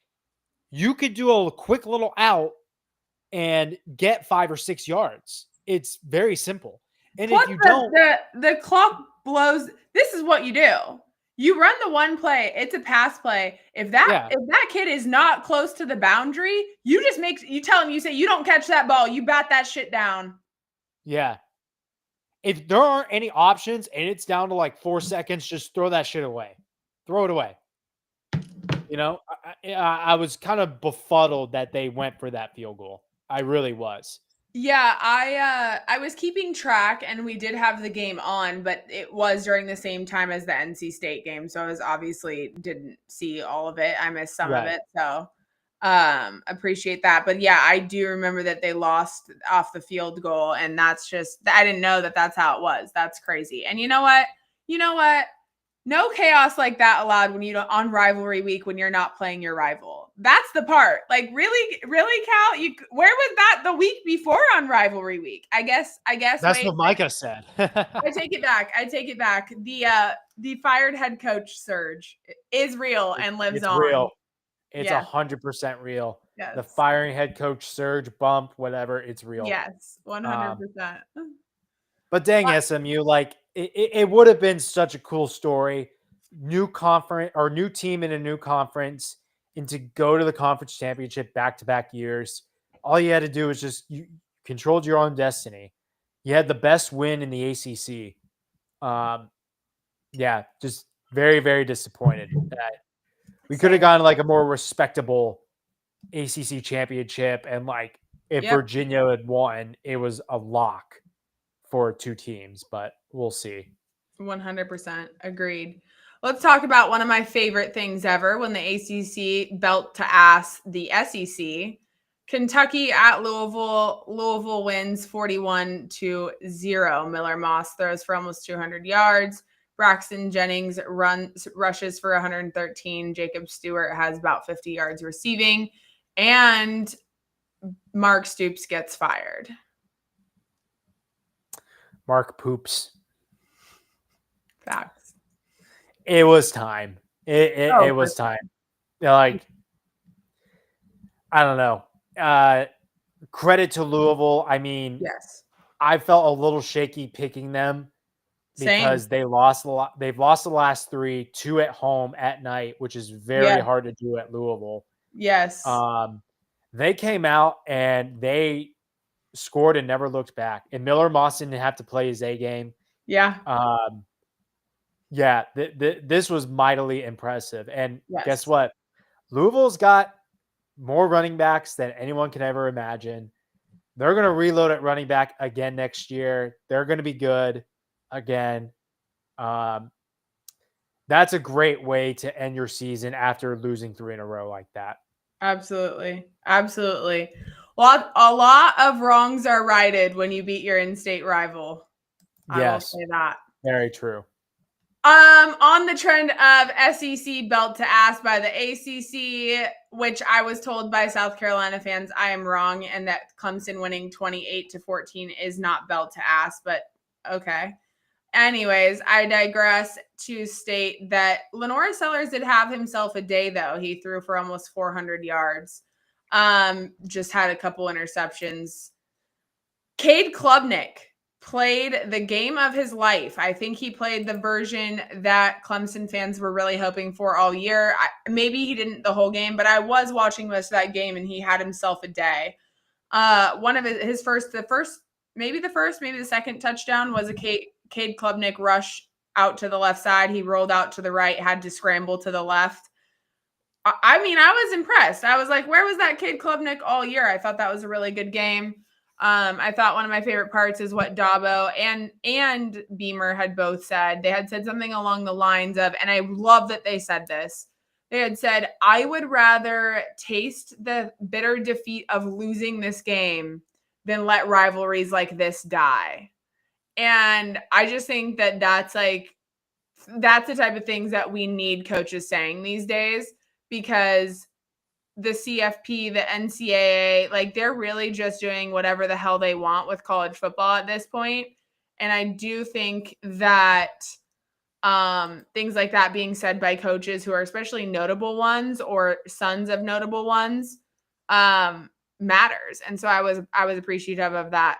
S2: You could do a quick little out and get 5 or 6 yards. It's very simple. And
S1: plus,
S2: if you don't,
S1: the clock blows. This is what you do. You run the one play, it's a pass play. If that kid is not close to the boundary, you tell him, you say, you don't catch that ball, you bat that shit down.
S2: Yeah. If there aren't any options and it's down to like 4 seconds, just throw that shit away. Throw it away. You know, I was kind of befuddled that they went for that field goal. I really was.
S1: Yeah, I was keeping track and we did have the game on, but it was during the same time as the NC State game, so I was obviously didn't see all of it. I missed some of it, so appreciate that. But yeah, I do remember that they lost off the field goal, and that's just I didn't know that that's how it was. That's crazy. And you know what? You know what? No chaos like that allowed when you don't on rivalry week when you're not playing your rival. That's the part. Like really, really, Cal. Where was that the week before on rivalry week? I guess.
S2: That's what Micah said.
S1: I take it back. I take it back. The fired head coach surge is real and lives
S2: it's
S1: on.
S2: real. It's
S1: Yeah.
S2: 100% real.
S1: Yes.
S2: The firing head coach surge bump, whatever, it's real.
S1: Yes, 100%.
S2: But dang SMU, like it would have been such a cool story. New conference or new team in a new conference, and to go to the conference championship back-to-back years. All you had to do was just you controlled your own destiny. You had the best win in the ACC. Yeah, just very, very disappointed that we could have gotten like a more respectable ACC championship, and like if Virginia had won, it was a lock for two teams, but we'll see.
S1: 100% agreed. Let's talk about one of my favorite things ever when the ACC belt to ass the SEC. Kentucky at Louisville. Louisville wins 41-0. Miller Moss throws for almost 200 yards. Braxton Jennings rushes for 113. Jacob Stewart has about 50 yards receiving. And Mark Stoops gets fired.
S2: Mark Poops.
S1: Facts.
S2: It was time. It was time. Like, I don't know. Credit to Louisville. I mean,
S1: yes,
S2: I felt a little shaky picking them because they lost a lot. They've lost the last 3, 2 at home at night, which is very hard to do at Louisville.
S1: Yes.
S2: They came out and they scored and never looked back. And Miller Moss didn't have to play his A game.
S1: Yeah.
S2: Yeah, this was mightily impressive. And guess what? Louisville's got more running backs than anyone can ever imagine. They're going to reload at running back again next year. They're going to be good again. That's a great way to end your season after losing 3 in a row like that.
S1: Absolutely. Absolutely. Well, a lot of wrongs are righted when you beat your in-state rival.
S2: Yes,
S1: I will say that.
S2: Very true.
S1: On the trend of SEC belt to ass by the ACC, which I was told by South Carolina fans I am wrong, and that Clemson winning 28-14 is not belt to ass, but okay. Anyways, I digress to state that Lenora Sellers did have himself a day, though. He threw for almost 400 yards. Just had a couple interceptions. Cade Klubnik played the game of his life. I think he played the version that Clemson fans were really hoping for all year. Maybe he didn't the whole game, but I was watching most of that game, and he had himself a day. One of maybe the second touchdown was a Cade Klubnik rush out to the left side. He rolled out to the right, had to scramble to the left. I mean, I was impressed. I was like, where was that Cade Klubnik all year? I thought that was a really good game. I thought one of my favorite parts is what Dabo and Beamer had both said. They had said something along the lines of, and I love that they said this. They had said, I would rather taste the bitter defeat of losing this game than let rivalries like this die. And I just think that that's the type of things that we need coaches saying these days, because the CFP, the NCAA, like they're really just doing whatever the hell they want with college football at this point. And I do think that things like that being said by coaches who are especially notable ones or sons of notable ones matters. And so I was appreciative of that.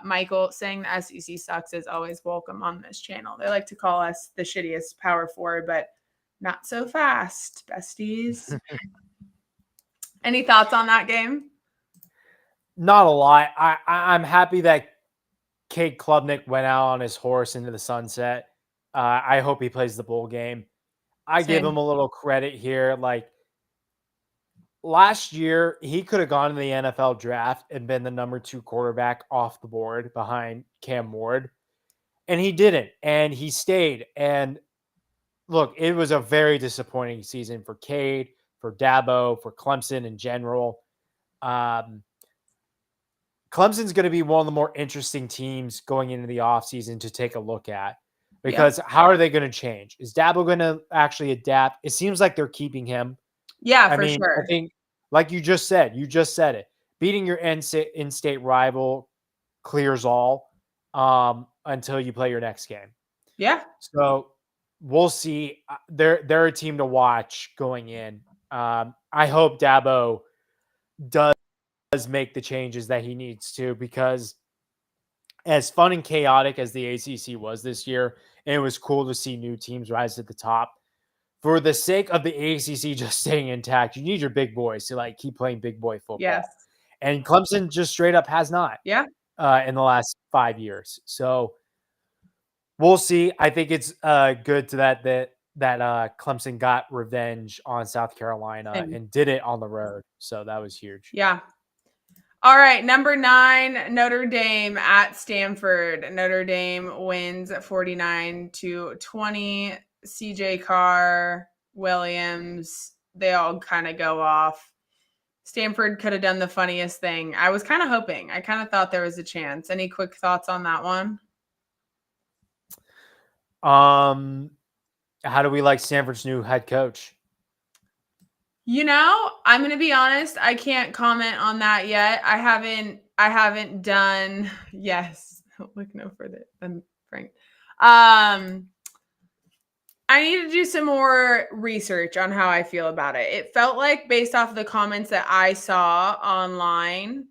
S1: Michael saying the SEC sucks is always welcome on this channel. They like to call us the shittiest Power 4, but Not so fast, besties. Any thoughts on that game?
S2: Not a lot. I'm happy that Cade Klubnik went out on his horse into the sunset. I hope he plays the bowl game. I give
S1: Same.
S2: him a little credit here. Like last year, he could have gone to the NFL draft and been the number 2 quarterback off the board behind Cam Ward. And he didn't. And he stayed. And look, it was a very disappointing season for Cade, for Dabo, for Clemson in general. Clemson's going to be one of the more interesting teams going into the offseason to take a look at because how are they going to change? Is Dabo going to actually adapt? It seems like they're keeping him.
S1: Yeah,
S2: I
S1: for
S2: mean, I
S1: sure.
S2: think, like you just said it. Beating your in-state rival clears all until you play your next game.
S1: Yeah.
S2: So we'll see. They're a team to watch going in. I hope Dabo does make the changes that he needs to, because as fun and chaotic as the ACC was this year, and it was cool to see new teams rise to the top, for the sake of the ACC just staying intact, you need your big boys to like keep playing big boy football.
S1: Yes.
S2: And Clemson just straight up has not
S1: Yeah.
S2: in the last 5 years. So we'll see. I think it's good to that Clemson got revenge on South Carolina and did it on the road. So that was huge.
S1: Yeah. All right, number 9, Notre Dame at Stanford. Notre Dame wins 49-20. CJ Carr, Williams, they all kind of go off. Stanford could have done the funniest thing. I was kind of hoping. I kind of thought there was a chance. Any quick thoughts on that one?
S2: How do we like Stanford's new head coach?
S1: You know, I'm going to be honest, I can't comment on that yet. I haven't done yes. Look no further than Frank. I need to do some more research on how I feel about it. It felt like, based off the comments that I saw online,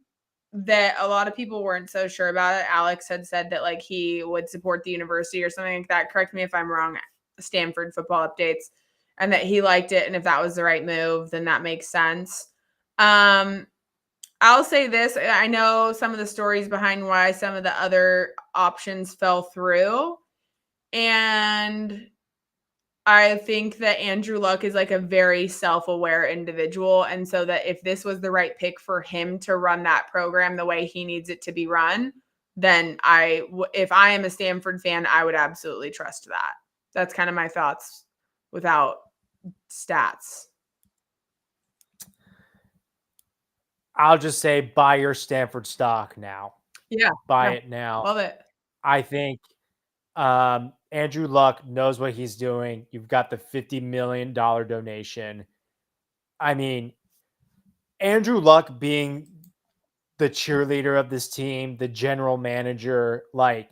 S1: that a lot of people weren't so sure about it. Alex had said that like he would support the university or something like that. Correct me if I'm wrong. Stanford football updates, and that he liked it, and if that was the right move, then that makes sense. I'll say this. I know some of the stories behind why some of the other options fell through, and I think that Andrew Luck is like a very self-aware individual. And so that if this was the right pick for him to run that program the way he needs it to be run, then if I am a Stanford fan, I would absolutely trust that. That's kind of my thoughts without stats.
S2: I'll just say buy your Stanford stock now.
S1: Yeah.
S2: Buy it now.
S1: Love it.
S2: I think Andrew Luck knows what he's doing. You've got the $50 million donation. I mean, Andrew Luck being the cheerleader of this team, the general manager, like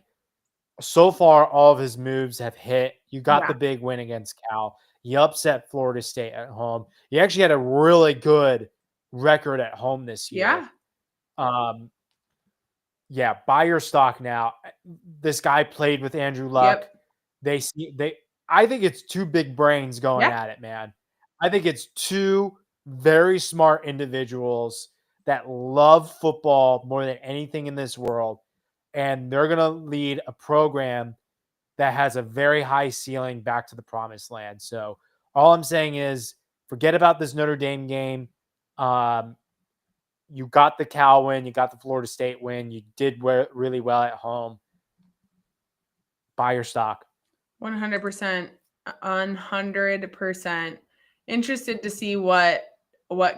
S2: so far, all of his moves have hit. You got the big win against Cal. You upset Florida State at home. You actually had a really good record at home this year. Yeah, buy your stock now. This guy played with Andrew Luck. Yep. I think it's two big brains going at it, man. I think it's two very smart individuals that love football more than anything in this world. And they're going to lead a program that has a very high ceiling back to the promised land. So all I'm saying is forget about this Notre Dame game. You got the Cal win. You got the Florida State win. You did really well at home. Buy your stock.
S1: 100%. 100%. Interested to see what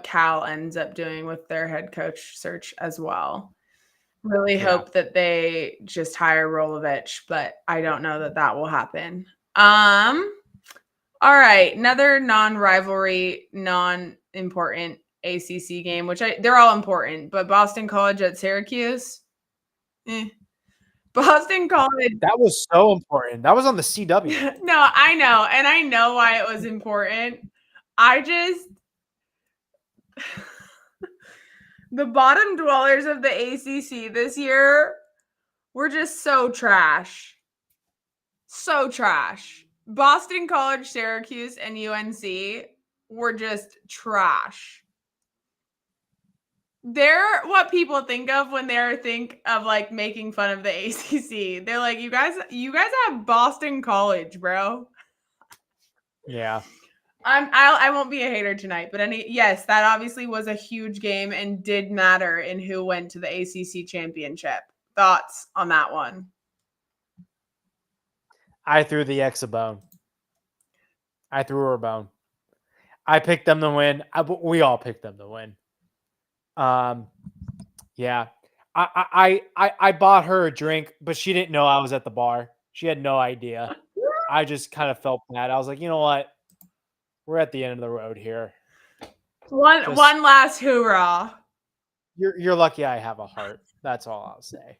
S1: Cal ends up doing with their head coach search as well. Really hope that they just hire Rolovich, but I don't know that will happen. All right, another non-rivalry, non-important ACC game, which they're all important, but Boston College at Syracuse. Boston College.
S2: That was so important. That was on the CW.
S1: No, I know, and I know why it was important. The bottom dwellers of the ACC this year were just so trash. So trash. Boston College, Syracuse, and UNC were just trash. They're what people think of when they think of like making fun of the ACC. They're like, you guys have Boston College, bro.
S2: Yeah.
S1: I won't be a hater tonight, but yes, that obviously was a huge game and did matter in who went to the ACC championship. Thoughts on that one?
S2: I threw the X a bone. I threw her a bone. I picked them to win. We all picked them to win. Yeah. I bought her a drink, but she didn't know I was at the bar. She had no idea. I just kind of felt bad. I was like, you know what? We're at the end of the road here.
S1: One last hoorah.
S2: You're lucky I have a heart. That's all I'll say.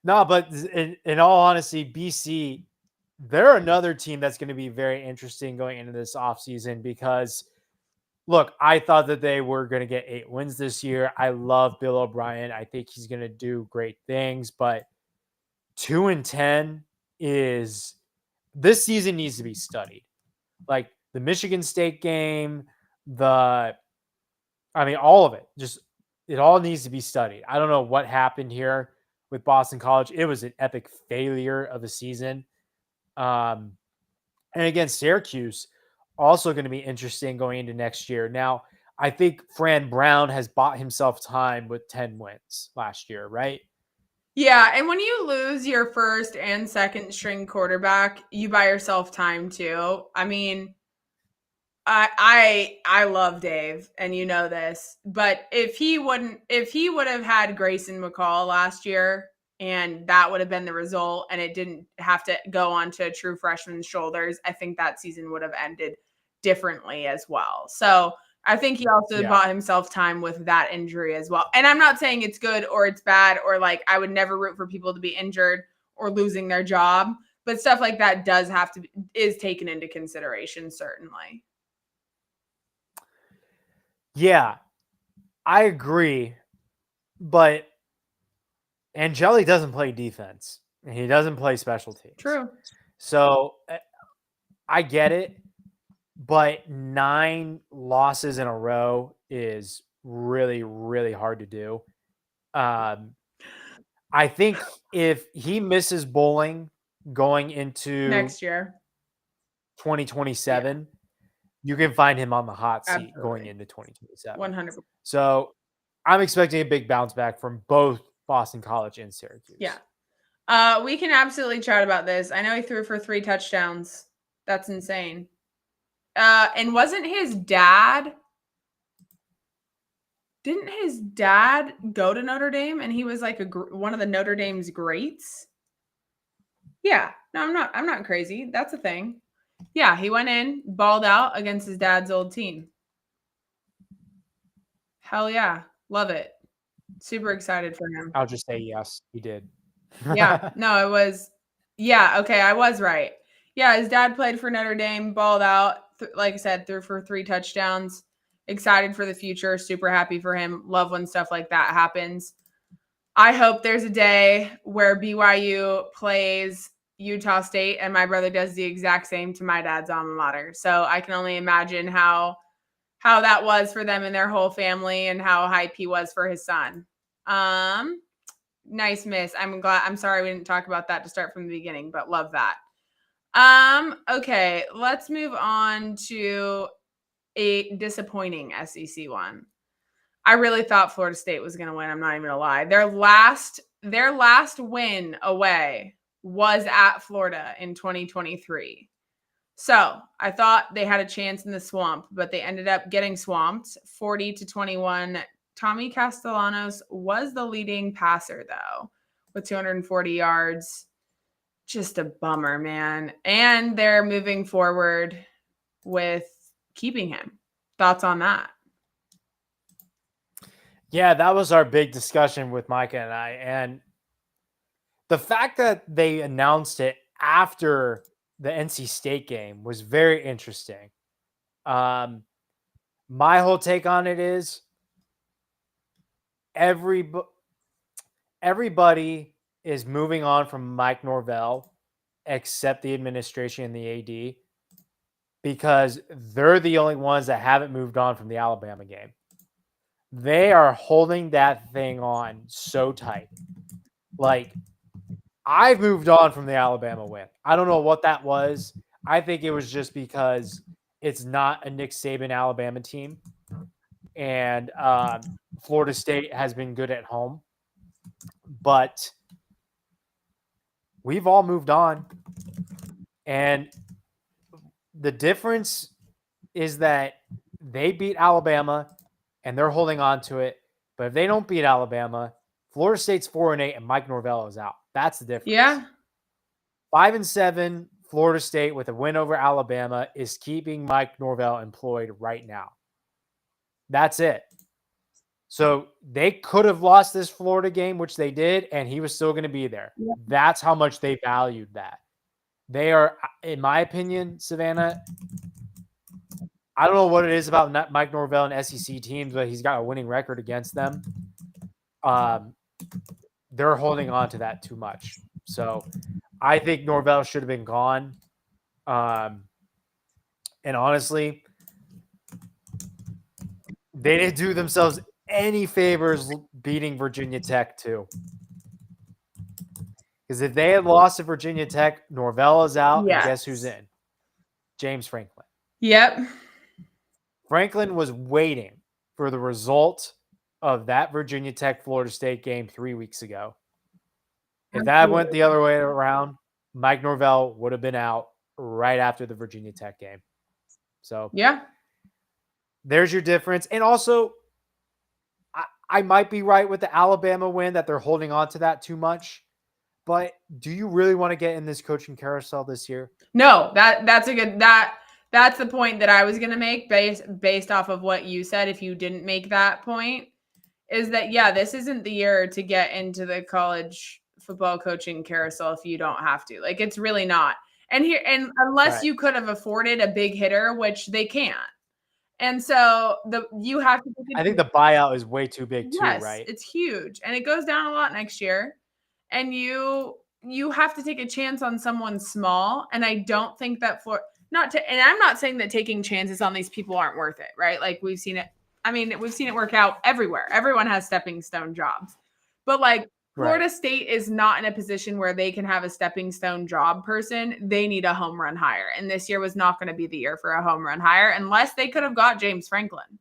S2: No, but in all honesty, BC, they're another team that's going to be very interesting going into this offseason because, look, I thought that they were going to get 8 wins this year. I love Bill O'Brien. I think he's going to do great things, but 2-10 is this season needs to be studied. Like the Michigan State game, all of it. Just it all needs to be studied. I don't know what happened here with Boston College. It was an epic failure of a season. And again, Syracuse also going to be interesting going into next year. Now, I think Fran Brown has bought himself time with 10 wins last year, right?
S1: Yeah, and when you lose your first and second string quarterback, you buy yourself time too. I mean, I love Dave, and you know this, but if he would have had Grayson McCall last year, and that would have been the result, and it didn't have to go on to a true freshman's shoulders, I think that season would have ended differently as well. So I think he also bought himself time with that injury as well. And I'm not saying it's good or it's bad, or like I would never root for people to be injured or losing their job, but stuff like that is taken into consideration, certainly.
S2: Yeah, I agree, but Angeli doesn't play defense. And he doesn't play special teams.
S1: True.
S2: So I get it, but 9 losses in a row is really, really hard to do. I think if he misses bowling going into
S1: next year,
S2: 2027, you can find him on the hot seat going into 2027.
S1: 100%.
S2: So I'm expecting a big bounce back from both Boston College and Syracuse.
S1: Yeah. We can absolutely chat about this. I know he threw for 3 touchdowns. That's insane. And wasn't his dad... Didn't his dad go to Notre Dame and he was like one of the Notre Dame's greats? Yeah. No, I'm not crazy. That's a thing. Yeah, he went in, balled out against his dad's old team. Hell yeah. Love it. Super excited for him.
S2: I'll just say yes, he did.
S1: Yeah. No, it was. Yeah. Okay. I was right. Yeah. His dad played for Notre Dame, balled out. Like I said, threw for 3 touchdowns. Excited for the future. Super happy for him. Love when stuff like that happens. I hope there's a day where BYU plays Utah State and my brother does the exact same to my dad's alma mater. So I can only imagine how that was for them and their whole family and how hype he was for his son. Nice miss. I'm sorry we didn't talk about that to start from the beginning, but love that. Okay, let's move on to a disappointing SEC one. I really thought Florida State was going to win. I'm not even going to lie. Their last win away was at Florida in 2023. So I thought they had a chance in the swamp, but they ended up getting swamped 40-21. Tommy Castellanos was the leading passer, though, with 240 yards. Just a bummer, man. And they're moving forward with keeping him. Thoughts on that?
S2: Yeah, that was our big discussion with Micah and I. And the fact that they announced it after the NC State game was very interesting. My whole take on it is everybody is moving on from Mike Norvell. except the administration and the AD, because they're the only ones that haven't moved on from the Alabama game. They are holding that thing on so tight. Like, I've moved on from the Alabama win. I don't know what that was. I think it was just because it's not a Nick Saban Alabama team, and Florida State has been good at home, but we've all moved on. And the difference is that they beat Alabama and they're holding on to it. But if they don't beat Alabama, Florida State's 4-8 and Mike Norvell is out. That's the difference.
S1: Yeah.
S2: 5-7, Florida State with a win over Alabama is keeping Mike Norvell employed right now. That's it. So they could have lost this Florida game, which they did, and he was still going to be there. Yeah. That's how much they valued that. They are, in my opinion, Savannah, I don't know what it is about Mike Norvell and SEC teams, but he's got a winning record against them. They're holding on to that too much. So I think Norvell should have been gone. And honestly, they didn't do themselves any favors beating Virginia Tech too. Because if they had lost to Virginia Tech, Norvell is out, yes. And guess who's in? James Franklin.
S1: Yep.
S2: Franklin was waiting for the result of that Virginia Tech Florida State game 3 weeks ago. If that went the other way around, Mike Norvell would have been out right after the Virginia Tech game. So
S1: yeah,
S2: there's your difference. And also, I might be right with the Alabama win that they're holding on to that too much. But do you really want to get in this coaching carousel this year?
S1: No, that's a good that's the point that I was going to make based off of what you said. If you didn't make that point, is that yeah, this isn't the year to get into the college football coaching carousel if you don't have to. Like, it's really not. And unless you could have afforded a big hitter, which they can't. And so you have to.
S2: I think the buyout is way too big too, right?
S1: It's huge, and it goes down a lot next year. And you have to take a chance on someone small. And I don't think that and I'm not saying that taking chances on these people aren't worth it, right? Like, we've seen it. I mean, we've seen it work out everywhere. Everyone has stepping stone jobs. But like, Florida State is not in a position where they can have a stepping stone job person. They need a home run hire. And this year was not going to be the year for a home run hire unless they could have got James Franklin.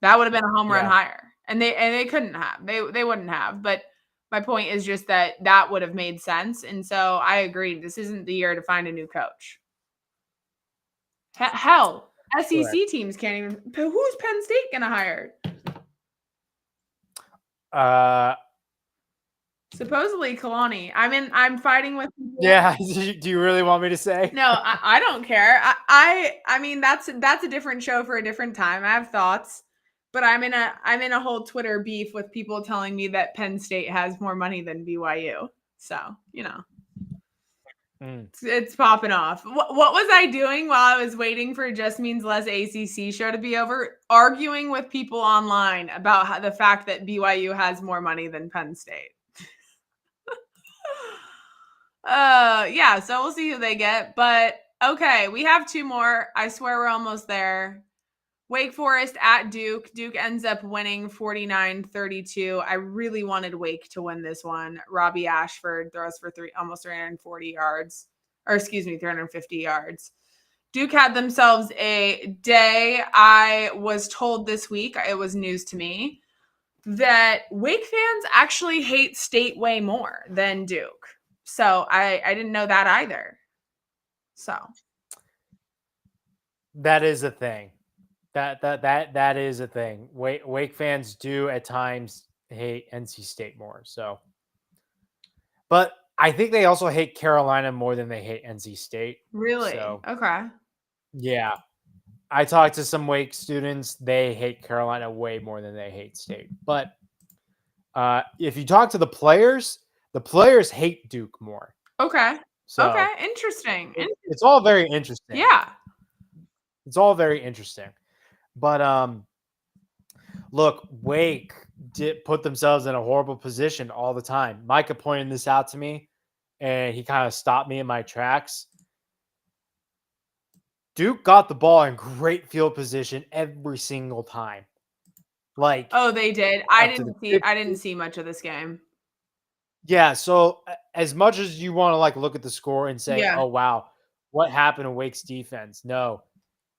S1: That would have been a home run hire. And they couldn't have. They wouldn't have. But my point is just that would have made sense. And so I agree. This isn't the year to find a new coach. Hell, SEC teams can't even. Who's Penn State going to hire? Supposedly Kalani. I'm fighting with people.
S2: Yeah. Do you really want me to say?
S1: No, I don't care. I mean, that's a different show for a different time. I have thoughts. But I'm in a whole Twitter beef with people telling me that Penn State has more money than BYU. So, it's popping off. What was I doing while I was waiting for Just Means Less ACC show to be over? Arguing with people online about the fact that BYU has more money than Penn State. Yeah, so we'll see who they get. But okay, we have 2 more. I swear we're almost there. Wake Forest at Duke. Duke ends up winning 49-32. I really wanted Wake to win this one. Robbie Ashford throws for almost 340 yards. Or excuse me, 350 yards. Duke had themselves a day. I was told this week, it was news to me, that Wake fans actually hate State way more than Duke. So I didn't know that either. So
S2: that is a thing. That is a thing. Wake fans do at times hate NC State more. So, but I think they also hate Carolina more than they hate NC State.
S1: Really?
S2: So,
S1: okay.
S2: Yeah, I talked to some Wake students. They hate Carolina way more than they hate State. But if you talk to the players hate Duke more.
S1: Okay. So, okay. Interesting.
S2: It's all very interesting.
S1: Yeah.
S2: It's all very interesting. But look, Wake did put themselves in a horrible position all the time. Micah pointed this out to me. and he kind of stopped me in my tracks. Duke got the ball in great field position every single time. Like
S1: Oh, they did.
S2: up to the
S1: I didn't
S2: 50.
S1: see much of this game.
S2: Yeah, so as much as you want to like look at the score and say,
S1: Yeah.
S2: "Oh wow, what happened to Wake's defense?" No,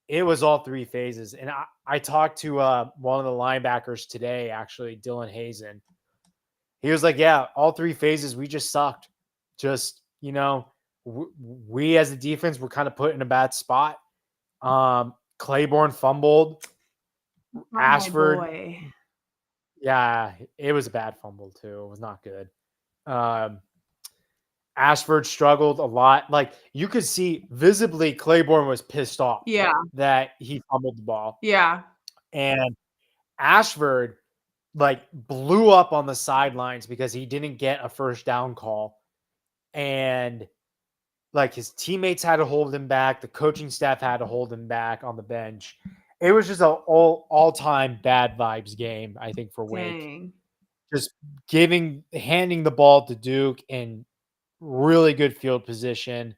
S2: it was all three phases. And I talked to one of the linebackers today, actually, Dylan Hazen. He was like, "Yeah, all three phases, we just sucked. Just we as a defense were kind of put in a bad spot. Claiborne fumbled.
S1: Oh my
S2: Ashford,
S1: boy.
S2: yeah, it was a bad fumble too. It was not good. Um, Ashford struggled a lot. Like you could see visibly, Claiborne was pissed off
S1: Yeah.
S2: that he fumbled the ball,
S1: Yeah.
S2: and Ashford like blew up on the sidelines because he didn't get a first down call, and like his teammates had to hold him back. The coaching staff had to hold him back on the bench. It was just an all time bad vibes game, I think, for Wake.
S1: Dang.
S2: Just handing the ball to Duke in really good field position.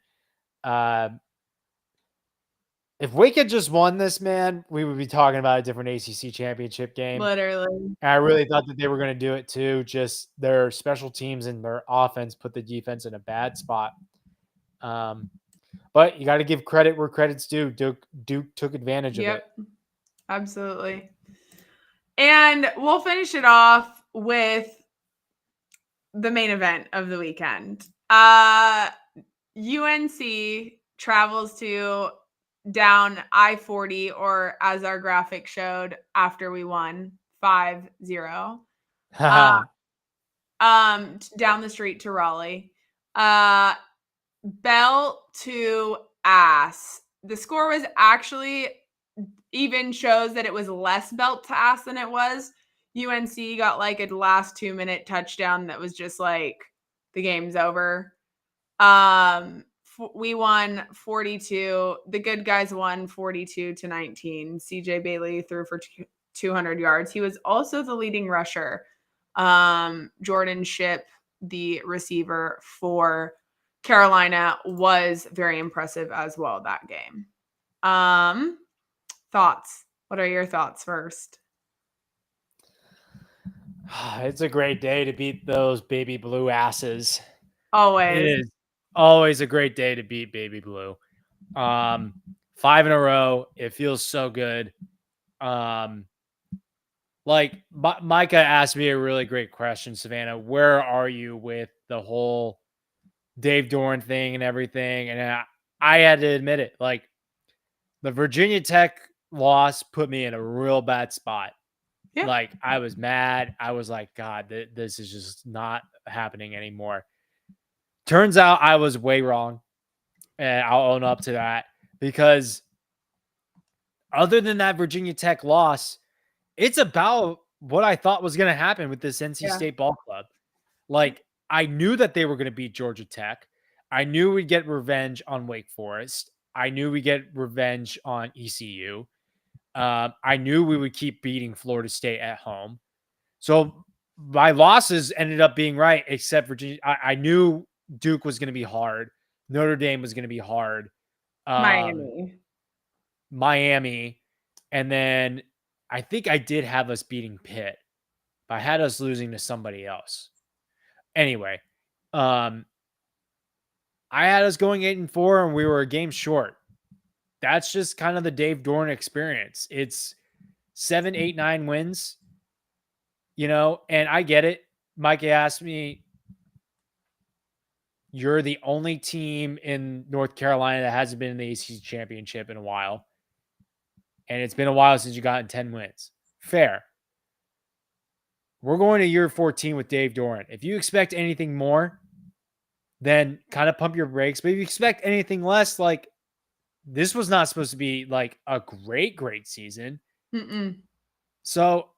S2: Uh, if Wake had just won this, man, we would be talking about a different ACC championship game.
S1: Literally.
S2: And I really thought that they were going to do it too. Just their special teams and their offense put the defense in a bad spot. But you got to give credit where credit's due. Duke took advantage of it.
S1: Yep. Absolutely. And we'll finish it off with the main event of the weekend. UNC travels to down I-40, or as our graphic showed after we won 5-0. Down the street to Raleigh. Bell to ass. The score was actually even shows that it was less belt to ass than it was. UNC got like a last 2-minute touchdown that was just like the game's over. We won 42. The good guys won 42-19. CJ Bailey threw for 200 yards. He was also the leading rusher. Jordan Shipp, the receiver for Carolina, was very impressive as well that game. Thoughts? What are your thoughts first?
S2: It's a great day to beat those baby blue asses. It
S1: Always.
S2: is always a great day to beat baby blue. 5 in a row. It feels so good. Like Micah asked me a really great question, Savannah. Where are you with the whole Dave Doran thing and everything? And I had to admit it. Like the Virginia Tech loss put me in a real bad spot.
S1: Yeah.
S2: Like I was mad. I was like, God, this is just not happening anymore. Turns out I was way wrong. And I'll own up to that because other than that Virginia Tech loss, it's about what I thought was going to happen with this NC
S1: Yeah.
S2: State ball club. Like I knew that they were going to beat Georgia Tech. I knew we'd get revenge on Wake Forest. I knew we'd get revenge on ECU. I knew we would keep beating Florida State at home. So my losses ended up being right, except Virginia. I knew Duke was going to be hard. Notre Dame was going to be hard. Miami. And then I think I did have us beating Pitt, but I had us losing to somebody else. Anyway, I had us going 8-4 and we were a game short. That's just kind of the Dave Doran experience. It's 7, 8, 9 wins, and I get it. Mike asked me, you're the only team in North Carolina that hasn't been in the ACC championship in a while. And it's been a while since you gotten 10 wins. Fair. We're going to year 14 with Dave Doran. If you expect anything more, then kind of pump your brakes. But if you expect anything less, like this was not supposed to be like a great season. So,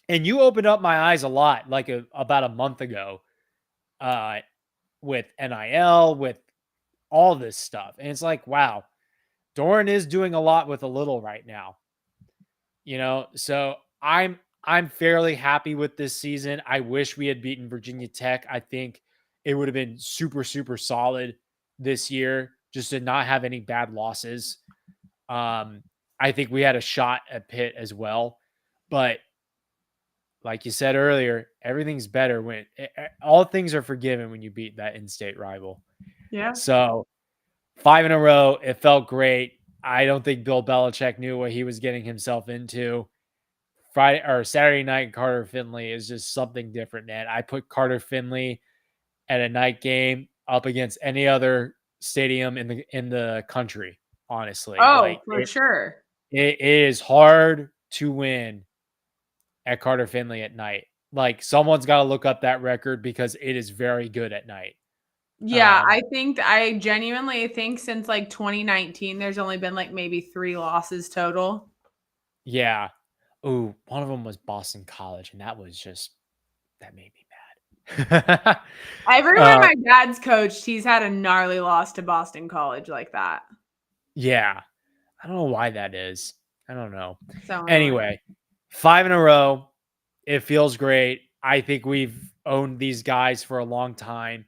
S2: and you opened up my eyes a lot, like about a month ago, with NIL, with all this stuff. And it's like, wow, Doran is doing a lot with a little right now. So I'm fairly happy with this season. I wish we had beaten Virginia Tech. I think it would have been super, super solid this year just to not have any bad losses. I think we had a shot at Pitt as well, but like you said earlier, everything's better when all things are forgiven when you beat that in-state rival.
S1: Yeah.
S2: So 5 in a row, it felt great. I don't think Bill Belichick knew what he was getting himself into. Friday or Saturday night, Carter Finley is just something different, man. I put Carter Finley at a night game up against any other stadium in the country. Honestly,
S1: Oh,
S2: like
S1: for sure.
S2: it is hard to win at Carter Finley at night. Like someone's got to look up that record because it is very good at night.
S1: Yeah, I genuinely think since like 2019, there's only been like maybe 3 losses total.
S2: Yeah. Ooh, one of them was Boston College, and that made me mad.
S1: Everywhere my dad's coached, he's had a gnarly loss to Boston College like that.
S2: Yeah. I don't know why that is. I don't know.
S1: So annoying.
S2: Anyway, 5 in a row. It feels great. I think we've owned these guys for a long time.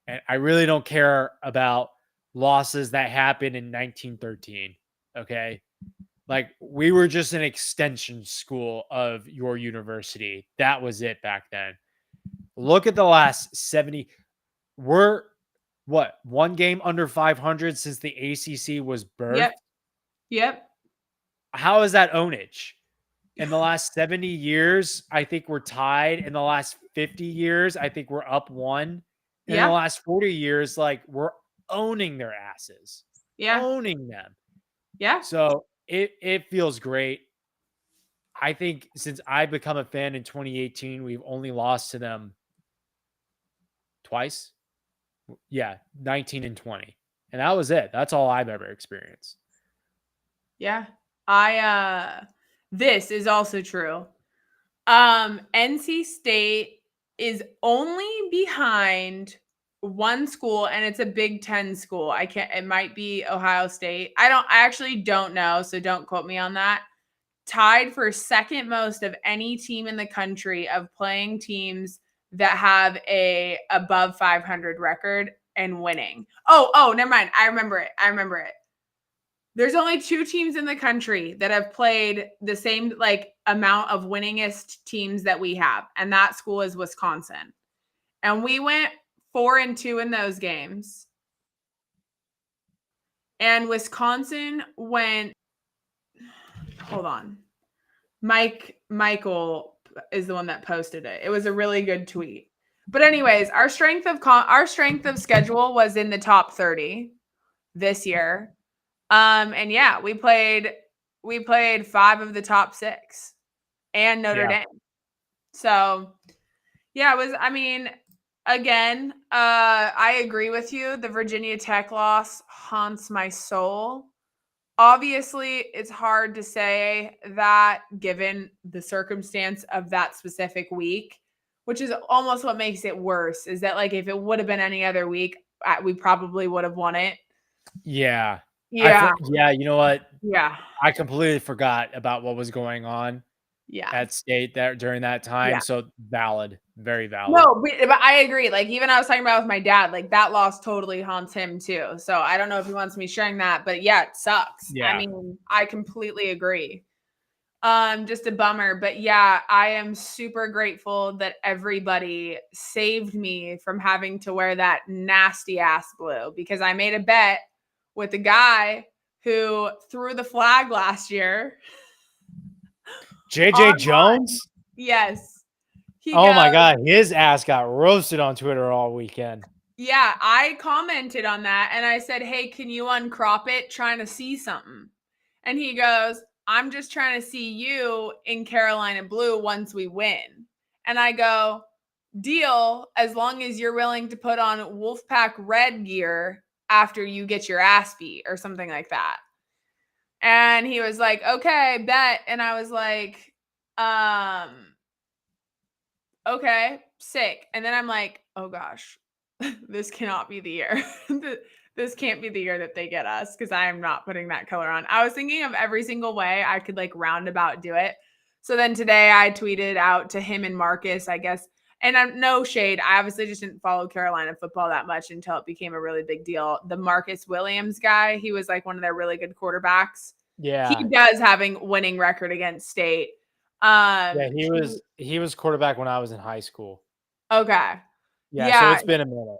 S2: And I really don't care about losses that happened in 1913. Okay. Like we were just an extension school of your university. That was it back then. Look at the last 70. We're what? One game under 500 since the ACC was birthed.
S1: Yep. Yep.
S2: How is that ownage? In the last 70 years, I think we're tied. In the last 50 years, I think we're up one. In the
S1: Yeah.
S2: last 40 years, like we're owning their asses.
S1: Yeah.
S2: Owning them.
S1: Yeah.
S2: So it feels great. I think since I've become a fan in 2018, we've only lost to them twice. Yeah, 19 and 20. And that was it. That's all I've ever experienced.
S1: Yeah. This is also true. NC State is only behind one school, and it's a Big Ten school. It might be Ohio State. I actually don't know, so don't quote me on that. Tied for second most of any team in the country of playing teams that have a above 500 record and winning. Oh, never mind. I remember it. There's only 2 teams in the country that have played the same like amount of winningest teams that we have, and that school is Wisconsin. And we went 4-2 in those games. And Wisconsin went, hold on. Michael is the one that posted it. It was a really good tweet. But anyways, our strength of schedule was in the top 30 this year. And yeah, we played 5 of the top 6 and Notre Dame. So yeah, again, I agree with you. The Virginia Tech loss haunts my soul. Obviously, it's hard to say that given the circumstance of that specific week, which is almost what makes it worse, is that like if it would have been any other week, we probably would have won it.
S2: Yeah.
S1: Yeah.
S2: You know what?
S1: Yeah.
S2: I completely forgot about what was going on at State there during that time.
S1: Yeah.
S2: So valid, very valid.
S1: No, but I agree. Like even I was talking about with my dad, like that loss totally haunts him too. So I don't know if he wants me sharing that, but yeah, it sucks.
S2: Yeah.
S1: I mean, I completely agree. Just a bummer, but yeah, I am super grateful that everybody saved me from having to wear that nasty ass blue because I made a bet with a guy who threw the flag last year.
S2: JJ Jones?
S1: Yes.
S2: My God. His ass got roasted on Twitter all weekend.
S1: Yeah. I commented on that and I said, hey, can you uncrop it? Trying to see something. And he goes, I'm just trying to see you in Carolina blue once we win. And I go, deal, as long as you're willing to put on Wolfpack red gear after you get your ass beat or something like that. And he was like, okay, bet. And I was like, okay, sick. And then I'm like, oh gosh, this cannot be the year. This can't be the year that they get us because I am not putting that color on. I was thinking of every single way I could like roundabout do it. So then today I tweeted out to him and Marcus, I guess, and I'm no shade. I obviously just didn't follow Carolina football that much until it became a really big deal. The Marcus Williams guy, he was like one of their really good quarterbacks. He
S2: Yeah.
S1: does having winning record against State.
S2: Yeah, he was quarterback when I was in high school.
S1: Okay.
S2: Yeah, so
S1: Yeah,
S2: it's been a minute.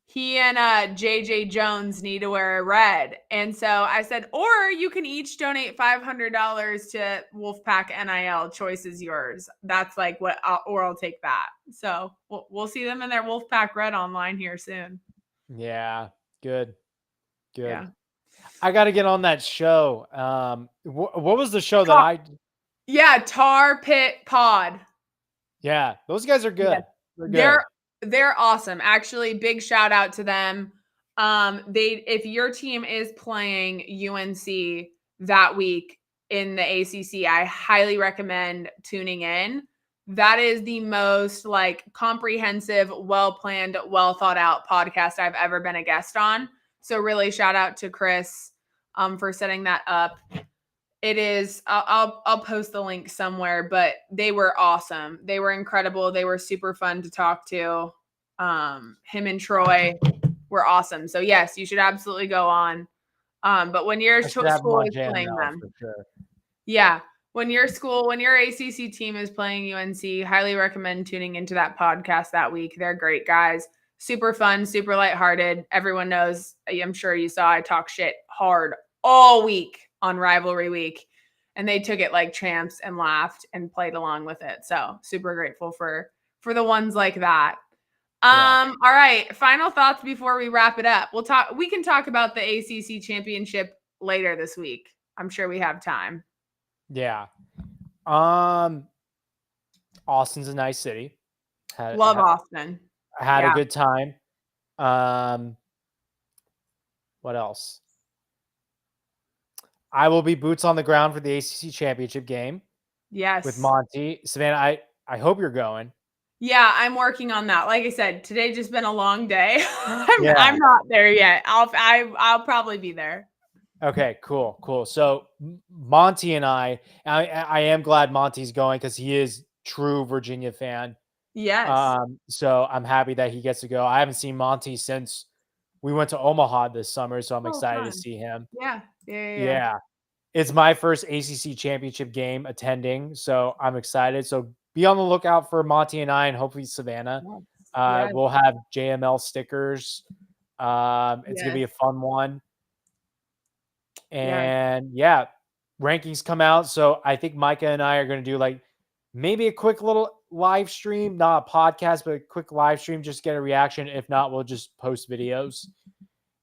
S1: he and JJ Jones need to wear red. And so I said, or you can each donate $500 to Wolfpack NIL. Choice is yours. That's like what, or I'll take that. So we'll see them in their Wolfpack red online here soon.
S2: Yeah, good.
S1: Yeah.
S2: I got to get on that show. What was the show that I?
S1: Yeah, Tar Pit Pod.
S2: Yeah, those guys are good.
S1: Yeah. They're awesome. Actually, big shout out to them. If your team is playing UNC that week in the ACC, I highly recommend tuning in. That is the most like comprehensive, well-planned, well thought out podcast I've ever been a guest on. So really shout out to Chris for setting that up. It is, I'll post the link somewhere, but they were awesome. They were incredible. They were super fun to talk to. Him and Troy were awesome. So yes, you should absolutely go on. But when your school is playing them,
S2: for sure.
S1: yeah, when your ACC team is playing UNC, highly recommend tuning into that podcast that week. They're great guys, super fun, super lighthearted. Everyone knows, I'm sure you saw I talk shit hard all week on rivalry week, and they took it like champs and laughed and played along with it. So super grateful for the ones like that.
S2: Yeah.
S1: All right, final thoughts before we wrap it up. We can talk about the ACC championship later this week. I'm sure we have time.
S2: Yeah. Austin's a nice city.
S1: Love Austin.
S2: I had a good time. What else? I will be boots on the ground for the ACC championship game.
S1: Yes.
S2: With Monty. Savannah, I hope you're going.
S1: Yeah, I'm working on that. Like I said, today just been a long day. I'm not there yet. I'll probably be there.
S2: Okay, cool. So Monty and I am glad Monty's going because he is true Virginia fan.
S1: Yes.
S2: So I'm happy that he gets to go. I haven't seen Monty since we went to Omaha this summer, so I'm excited to see him.
S1: Yeah.
S2: It's my first ACC championship game attending, so I'm excited. So be on the lookout for Monty and I, and hopefully Savannah. We'll have JML stickers. It's gonna be a fun one. And yeah, rankings come out. So I think Micah and I are going to do like maybe a quick little live stream, not a podcast, but a quick live stream, just get a reaction. If not, we'll just post videos.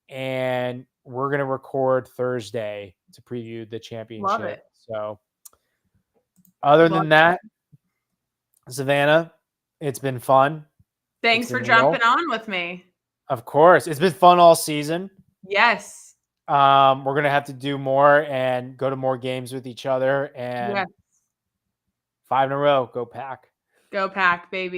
S2: And we're going to record Thursday to preview the championship.
S1: Love it.
S2: So other than that, Savannah, it's been fun.
S1: Thanks for jumping on with me.
S2: Of course. It's been fun all season.
S1: Yes.
S2: We're going to have to do more and go to more games with each other. And 5 in a row. Go Pack.
S1: Go Pack, baby.